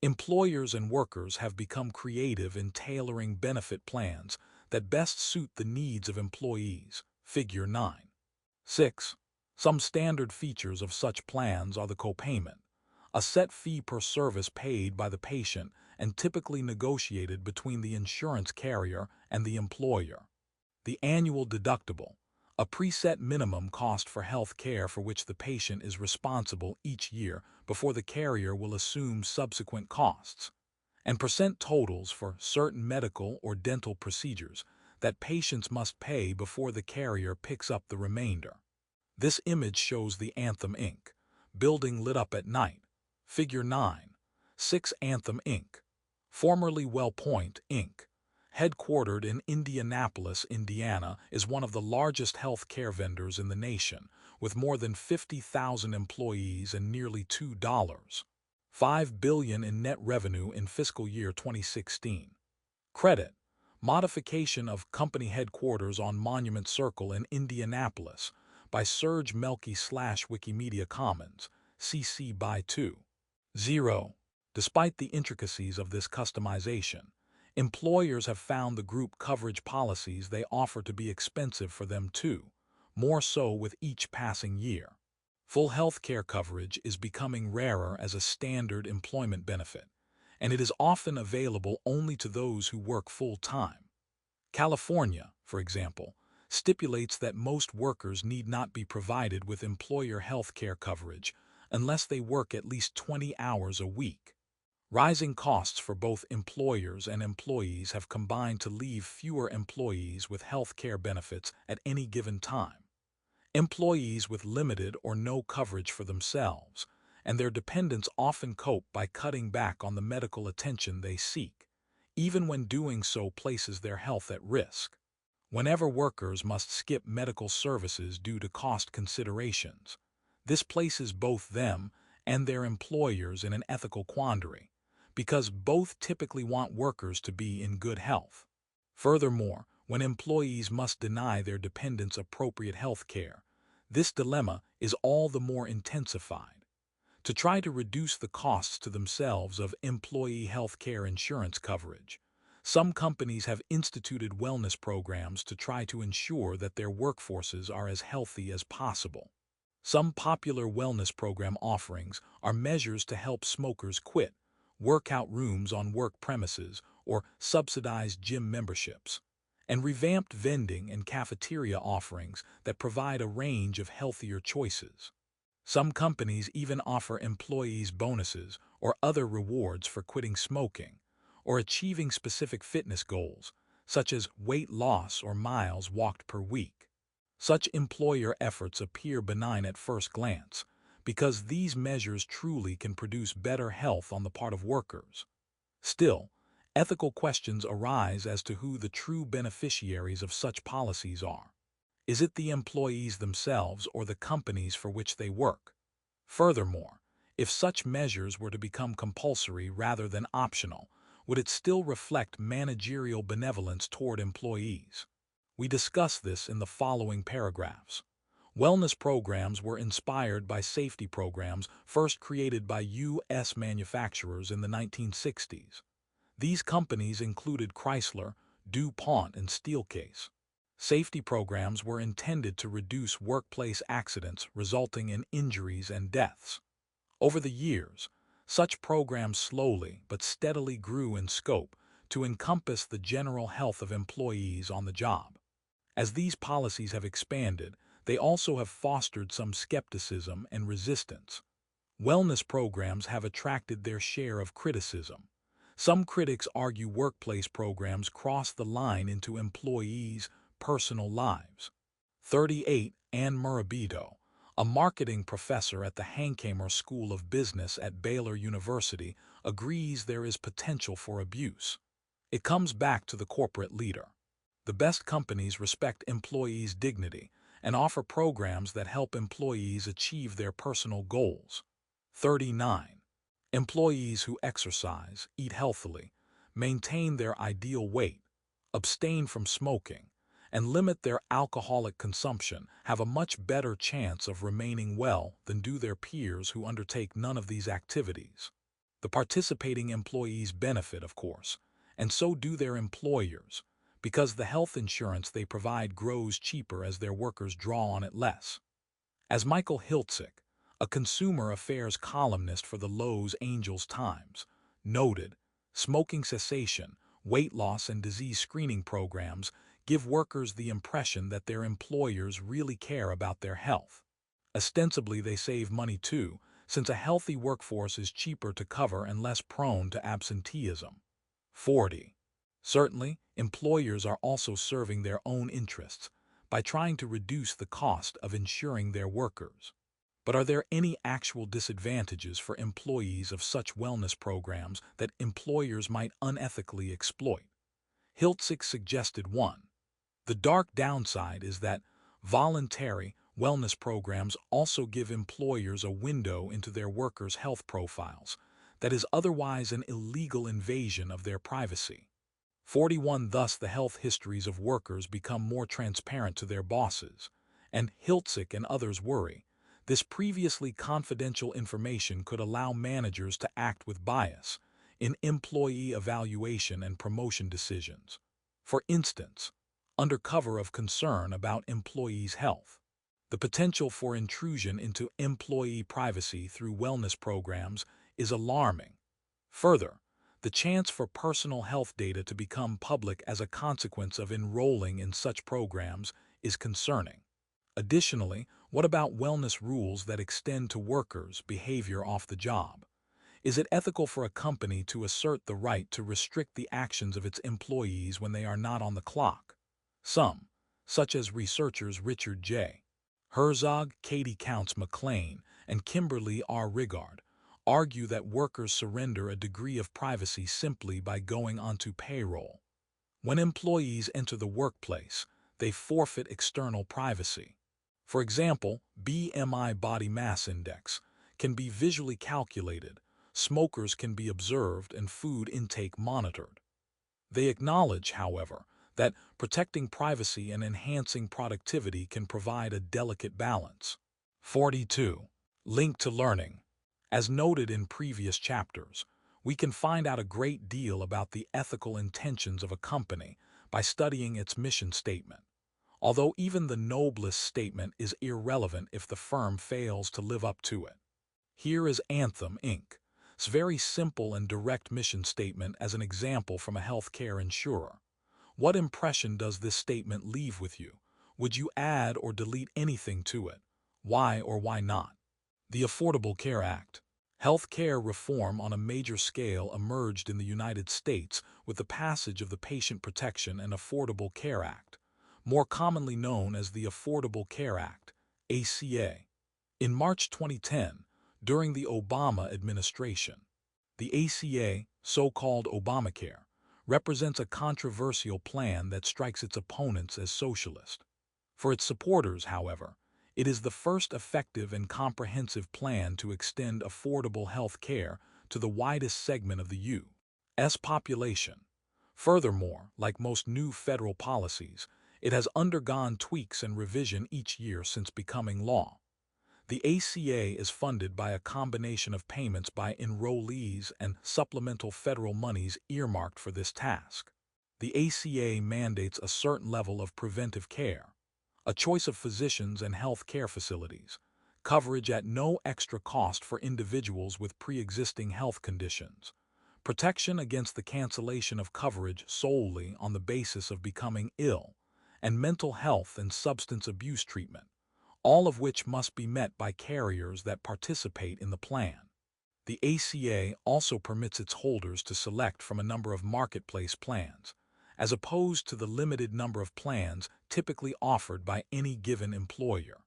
Employers and workers have become creative in tailoring benefit plans that best suit the needs of employees. Figure 9. 6. Some standard features of such plans are the copayment, a set fee per service paid by the patient and typically negotiated between the insurance carrier and the employer. The annual deductible, a preset minimum cost for health care for which the patient is responsible each year before the carrier will assume subsequent costs, and percent totals for certain medical or dental procedures that patients must pay before the carrier picks up the remainder. This image shows the Anthem Inc. building lit up at night. Figure 9. 6. Anthem Inc., formerly WellPoint Inc., headquartered in Indianapolis, Indiana, is one of the largest health care vendors in the nation, with more than 50,000 employees and nearly $2.5 billion in net revenue in fiscal year 2016. Credit: modification of company headquarters on Monument Circle in Indianapolis by Serge Melky / Wikimedia Commons, CC by 2.0. Despite the intricacies of this customization, employers have found the group coverage policies they offer to be expensive for them too, more so with each passing year. Full health care coverage is becoming rarer as a standard employment benefit, and it is often available only to those who work full-time. California, for example, stipulates that most workers need not be provided with employer health care coverage unless they work at least 20 hours a week. Rising costs for both employers and employees have combined to leave fewer employees with health care benefits at any given time. Employees with limited or no coverage for themselves and their dependents often cope by cutting back on the medical attention they seek, even when doing so places their health at risk. Whenever workers must skip medical services due to cost considerations, this places both them and their employers in an ethical quandary, because both typically want workers to be in good health. Furthermore, when employees must deny their dependents appropriate health care, this dilemma is all the more intensified. To try to reduce the costs to themselves of employee health care insurance coverage, some companies have instituted wellness programs to try to ensure that their workforces are as healthy as possible. Some popular wellness program offerings are measures to help smokers quit, workout rooms on work premises, or subsidized gym memberships, and revamped vending and cafeteria offerings that provide a range of healthier choices. Some companies even offer employees bonuses or other rewards for quitting smoking or achieving specific fitness goals, such as weight loss or miles walked per week. Such employer efforts appear benign at first glance, because these measures truly can produce better health on the part of workers. Still, ethical questions arise as to who the true beneficiaries of such policies are. Is it the employees themselves or the companies for which they work? Furthermore, if such measures were to become compulsory rather than optional, would it still reflect managerial benevolence toward employees? We discuss this in the following paragraphs. Wellness programs were inspired by safety programs first created by U.S. manufacturers in the 1960s. These companies included Chrysler, DuPont, and Steelcase. Safety programs were intended to reduce workplace accidents resulting in injuries and deaths. Over the years, such programs slowly but steadily grew in scope to encompass the general health of employees on the job. As these policies have expanded, they also have fostered some skepticism and resistance. Wellness programs have attracted their share of criticism. Some critics argue workplace programs cross the line into employees' personal lives. 38. Anne Murabito, a marketing professor at the Hankamer School of Business at Baylor University, agrees there is potential for abuse. It comes back to the corporate leader. The best companies respect employees' dignity and offer programs that help employees achieve their personal goals. 39. Employees who exercise, eat healthily, maintain their ideal weight, abstain from smoking, and limit their alcoholic consumption have a much better chance of remaining well than do their peers who undertake none of these activities. The participating employees benefit, of course, and so do their employers, because the health insurance they provide grows cheaper as their workers draw on it less. As Michael Hiltzik, a consumer affairs columnist for the Los Angeles Times, noted, smoking cessation, weight loss, and disease screening programs give workers the impression that their employers really care about their health. Ostensibly, they save money too, since a healthy workforce is cheaper to cover and less prone to absenteeism. 40. Certainly, employers are also serving their own interests by trying to reduce the cost of insuring their workers. But are there any actual disadvantages for employees of such wellness programs that employers might unethically exploit? Hiltzik suggested one. The dark downside is that voluntary wellness programs also give employers a window into their workers' health profiles that is otherwise an illegal invasion of their privacy. 41. Thus, the health histories of workers become more transparent to their bosses, and Hiltzik and others worry this previously confidential information could allow managers to act with bias in employee evaluation and promotion decisions. For instance, under cover of concern about employees' health. The potential for intrusion into employee privacy through wellness programs is alarming. Further, the chance for personal health data to become public as a consequence of enrolling in such programs is concerning. Additionally, what about wellness rules that extend to workers' behavior off the job? Is it ethical for a company to assert the right to restrict the actions of its employees when they are not on the clock? Some, such as researchers Richard J. Herzog, Katie Counts McLean, and Kimberly R. Rigard, argue that workers surrender a degree of privacy simply by going onto payroll. When employees enter the workplace, they forfeit external privacy. For example, BMI body mass index can be visually calculated, smokers can be observed, and food intake monitored. They acknowledge, however, that protecting privacy and enhancing productivity can provide a delicate balance. 42. Link to learning. As noted in previous chapters, we can find out a great deal about the ethical intentions of a company by studying its mission statement. Although even the noblest statement is irrelevant if the firm fails to live up to it. Here is Anthem, Inc.'s very simple and direct mission statement as an example from a healthcare insurer. What impression does this statement leave with you? Would you add or delete anything to it? Why or why not? The Affordable Care Act. Healthcare reform on a major scale emerged in the United States with the passage of the Patient Protection and Affordable Care Act, more commonly known as the Affordable Care Act, ACA. In March 2010, during the Obama administration, the ACA, so-called Obamacare, represents a controversial plan that strikes its opponents as socialist. For its supporters, however, it is the first effective and comprehensive plan to extend affordable health care to the widest segment of the U.S. population. Furthermore, like most new federal policies, it has undergone tweaks and revision each year since becoming law. The ACA is funded by a combination of payments by enrollees and supplemental federal monies earmarked for this task. The ACA mandates a certain level of preventive care, a choice of physicians and health care facilities, coverage at no extra cost for individuals with pre-existing health conditions, protection against the cancellation of coverage solely on the basis of becoming ill, and mental health and substance abuse treatment, all of which must be met by carriers that participate in the plan. The ACA also permits its holders to select from a number of marketplace plans, as opposed to the limited number of plans typically offered by any given employer.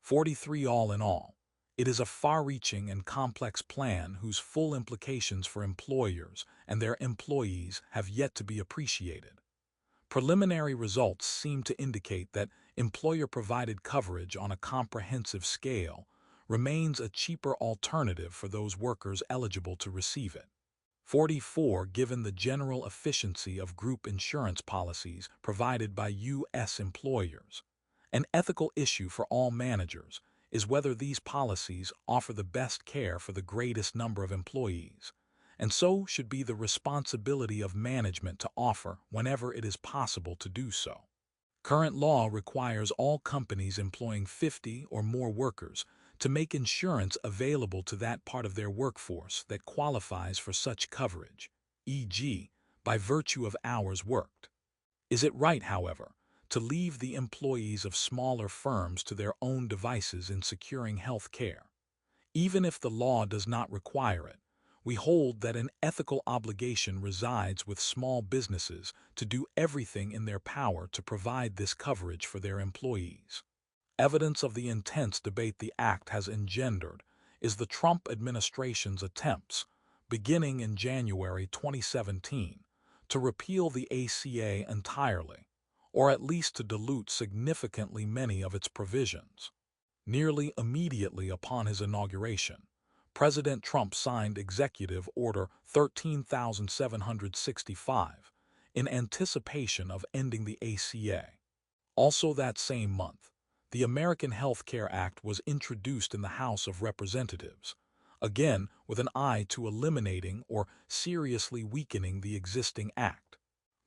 43. All in all, It is a far-reaching and complex plan whose full implications for employers and their employees have yet to be appreciated. Preliminary results seem to indicate that employer-provided coverage on a comprehensive scale remains a cheaper alternative for those workers eligible to receive it. 44. Given the general efficiency of group insurance policies provided by U.S. employers, an ethical issue for all managers is whether these policies offer the best care for the greatest number of employees, and so should be the responsibility of management to offer whenever it is possible to do so. Current law requires all companies employing 50 or more workers to make insurance available to that part of their workforce that qualifies for such coverage, e.g., by virtue of hours worked. Is it right, however, to leave the employees of smaller firms to their own devices in securing health care? Even if the law does not require it, we hold that an ethical obligation resides with small businesses to do everything in their power to provide this coverage for their employees. Evidence of the intense debate the act has engendered is the Trump administration's attempts, beginning in January 2017, to repeal the ACA entirely, or at least to dilute significantly many of its provisions. Nearly immediately upon his inauguration, President Trump signed Executive Order 13,765 in anticipation of ending the ACA. Also that same month, the American Health Care Act was introduced in the House of Representatives, again with an eye to eliminating or seriously weakening the existing act.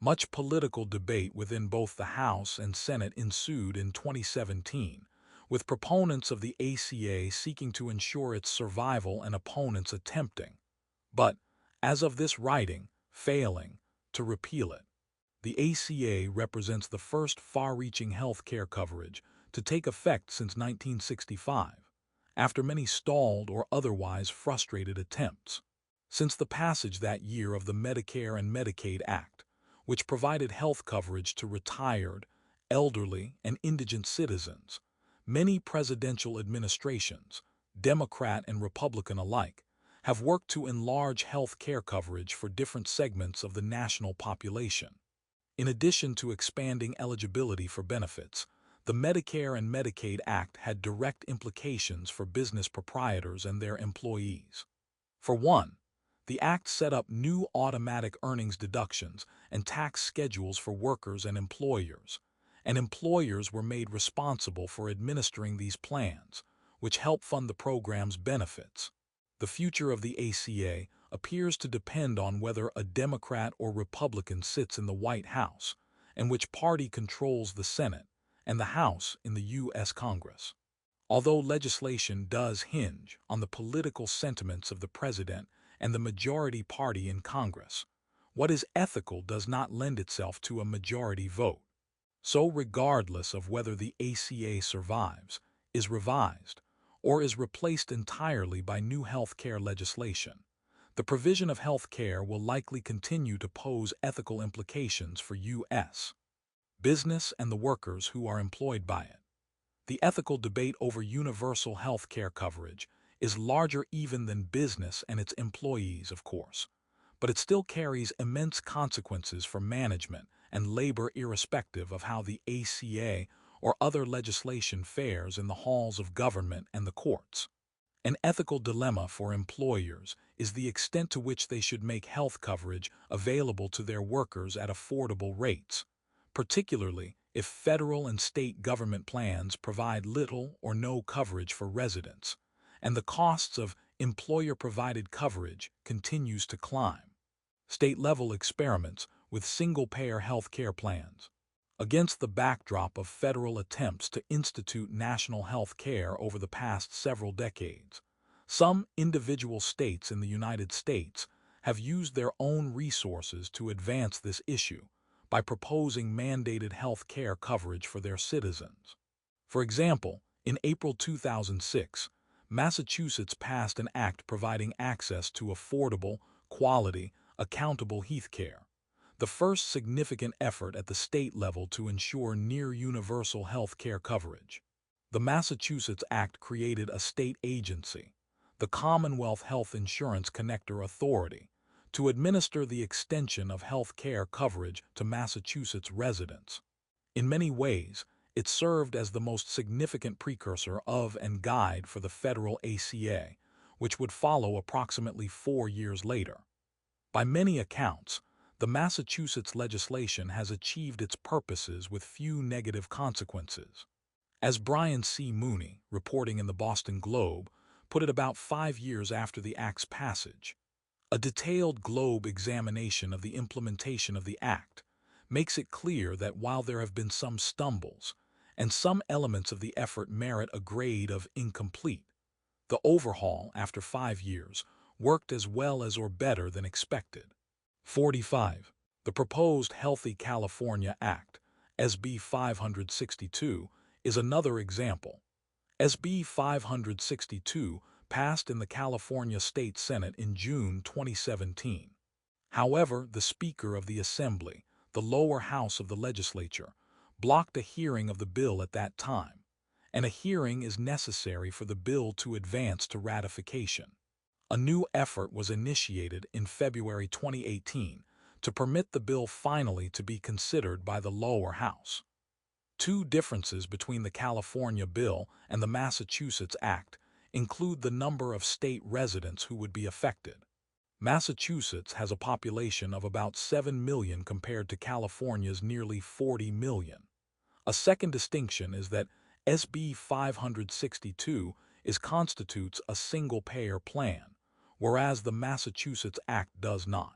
Much political debate within both the House and Senate ensued in 2017, with proponents of the ACA seeking to ensure its survival and opponents attempting, but, as of this writing, failing, to repeal it. The ACA represents the first far-reaching health care coverage to take effect since 1965, after many stalled or otherwise frustrated attempts. Since the passage that year of the Medicare and Medicaid Act, which provided health coverage to retired, elderly, and indigent citizens, many presidential administrations, Democrat and Republican alike, have worked to enlarge health care coverage for different segments of the national population. In addition to expanding eligibility for benefits, the Medicare and Medicaid Act had direct implications for business proprietors and their employees. For one, the Act set up new automatic earnings deductions and tax schedules for workers and employers were made responsible for administering these plans, which help fund the program's benefits. The future of the ACA appears to depend on whether a Democrat or Republican sits in the White House, and which party controls the Senate and the House in the U.S. Congress. Although legislation does hinge on the political sentiments of the president and the majority party in Congress, what is ethical does not lend itself to a majority vote. So regardless of whether the ACA survives, is revised, or is replaced entirely by new health care legislation, the provision of health care will likely continue to pose ethical implications for U.S. business and the workers who are employed by it. The ethical debate over universal health care coverage is larger even than business and its employees, of course, but it still carries immense consequences for management and labor irrespective of how the ACA or other legislation fares in the halls of government and the courts. An ethical dilemma for employers is the extent to which they should make health coverage available to their workers at affordable rates, particularly if federal and state government plans provide little or no coverage for residents, and the costs of employer-provided coverage continues to climb. State-level experiments with single-payer health care plans. Against the backdrop of federal attempts to institute national health care over the past several decades, some individual states in the United States have used their own resources to advance this issue by proposing mandated health care coverage for their citizens. For example, in April 2006, Massachusetts passed an act providing access to affordable, quality, accountable health care, the first significant effort at the state level to ensure near-universal health care coverage. The Massachusetts Act created a state agency, the Commonwealth Health Insurance Connector Authority, to administer the extension of health care coverage to Massachusetts residents. In many ways, it served as the most significant precursor of and guide for the federal ACA, which would follow approximately 4 years later. By many accounts, the Massachusetts legislation has achieved its purposes with few negative consequences. As Brian C. Mooney, reporting in the Boston Globe, put it about 5 years after the Act's passage, a detailed Globe examination of the implementation of the Act makes it clear that while there have been some stumbles, and some elements of the effort merit a grade of incomplete, the overhaul, after 5 years, worked as well as or better than expected. 45. The proposed Healthy California Act, SB 562, is another example. SB 562 passed in the California State Senate in June 2017. However, the Speaker of the Assembly, the lower house of the legislature, blocked a hearing of the bill at that time, and a hearing is necessary for the bill to advance to ratification. A new effort was initiated in February 2018 to permit the bill finally to be considered by the lower house. Two differences between the California bill and the Massachusetts Act include the number of state residents who would be affected. Massachusetts has a population of about 7 million compared to California's nearly 40 million. A second distinction is that SB 562 constitutes a single-payer plan, whereas the Massachusetts Act does not.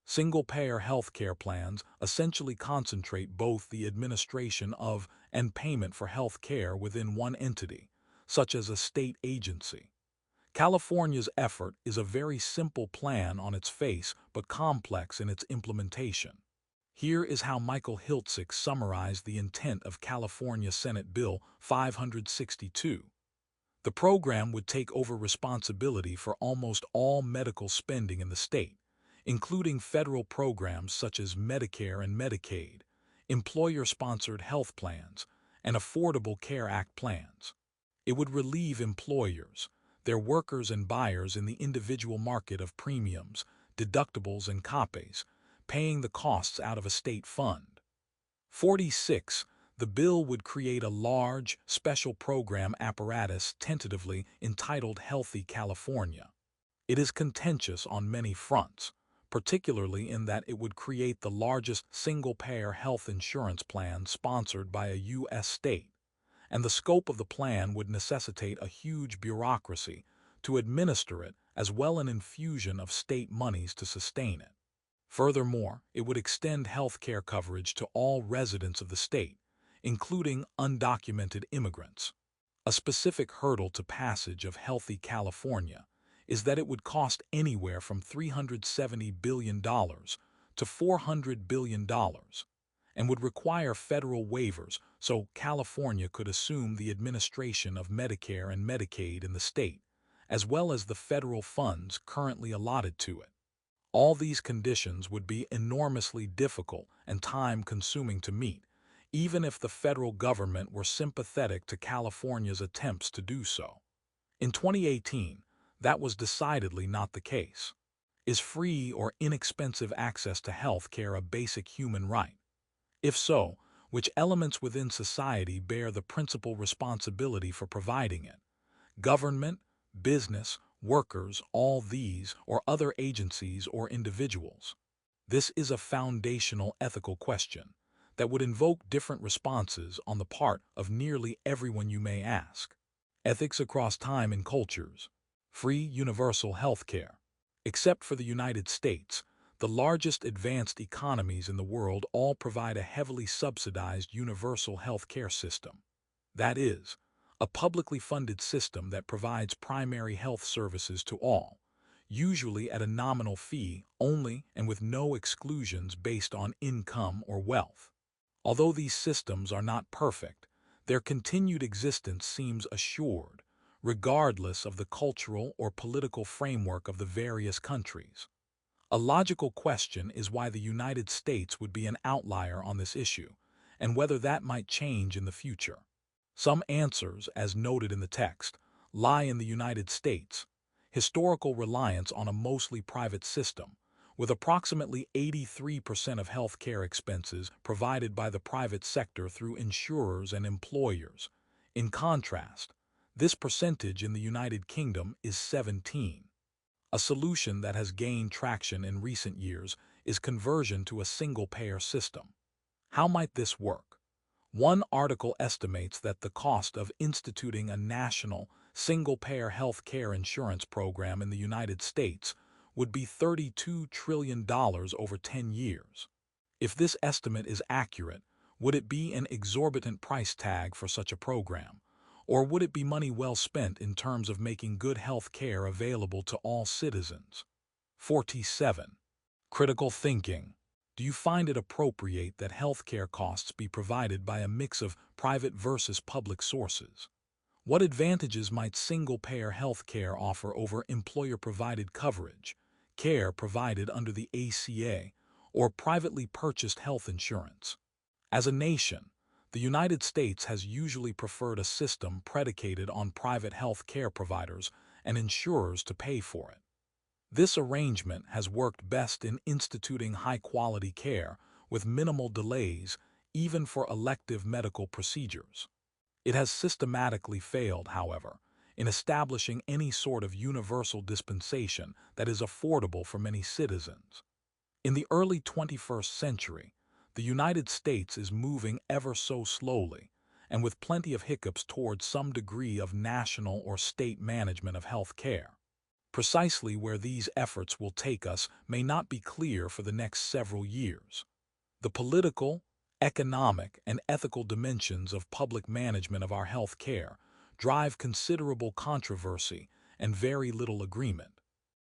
Single-payer health care plans essentially concentrate both the administration of and payment for health care within one entity, such as a state agency. California's effort is a very simple plan on its face but complex in its implementation. Here is how Michael Hiltzik summarized the intent of California Senate Bill 562. The program would take over responsibility for almost all medical spending in the state, including federal programs such as Medicare and Medicaid, employer-sponsored health plans, and Affordable Care Act plans. It would relieve employers, their workers and buyers in the individual market of premiums, deductibles, and copays, paying the costs out of a state fund. 46. The bill would create a large, special program apparatus tentatively entitled Healthy California. It is contentious on many fronts, particularly in that it would create the largest single-payer health insurance plan sponsored by a U.S. state, and the scope of the plan would necessitate a huge bureaucracy to administer it as well as an infusion of state monies to sustain it. Furthermore, it would extend health care coverage to all residents of the state, including undocumented immigrants. A specific hurdle to passage of Healthy California is that it would cost anywhere from $370 billion to $400 billion, and would require federal waivers so California could assume the administration of Medicare and Medicaid in the state, as well as the federal funds currently allotted to it. All these conditions would be enormously difficult and time-consuming to meet, even if the federal government were sympathetic to California's attempts to do so. In 2018, that was decidedly not the case. Is free or inexpensive access to health care a basic human right? If so, which elements within society bear the principal responsibility for providing it? Government, business, workers, all these, or other agencies or individuals? This is a foundational ethical question that would invoke different responses on the part of nearly everyone you may ask. Ethics across time and cultures. Free universal health care. Except for the United States, the largest advanced economies in the world all provide a heavily subsidized universal health care system. That is, a publicly funded system that provides primary health services to all, usually at a nominal fee only and with no exclusions based on income or wealth. Although these systems are not perfect, their continued existence seems assured, regardless of the cultural or political framework of the various countries. A logical question is why the United States would be an outlier on this issue, and whether that might change in the future. Some answers, as noted in the text, lie in the United States. Historical reliance on a mostly private system, with approximately 83% of healthcare expenses provided by the private sector through insurers and employers. In contrast, this percentage in the United Kingdom is 17. A solution that has gained traction in recent years is conversion to a single-payer system. How might this work? One article estimates that the cost of instituting a national, single-payer health care insurance program in the United States would be $32 trillion over 10 years. If this estimate is accurate, would it be an exorbitant price tag for such a program? Or would it be money well spent in terms of making good health care available to all citizens? 47. Critical thinking. Do you find it appropriate that healthcare costs be provided by a mix of private versus public sources? What advantages might single-payer healthcare offer over employer-provided coverage, care provided under the ACA, or privately purchased health insurance? As a nation, the United States has usually preferred a system predicated on private health care providers and insurers to pay for it. This arrangement has worked best in instituting high-quality care with minimal delays, even for elective medical procedures. It has systematically failed, however, in establishing any sort of universal dispensation that is affordable for many citizens. In the early 21st century, the United States is moving ever so slowly, and with plenty of hiccups towards some degree of national or state management of health care. Precisely where these efforts will take us may not be clear for the next several years. The political, economic, and ethical dimensions of public management of our health care drive considerable controversy and very little agreement.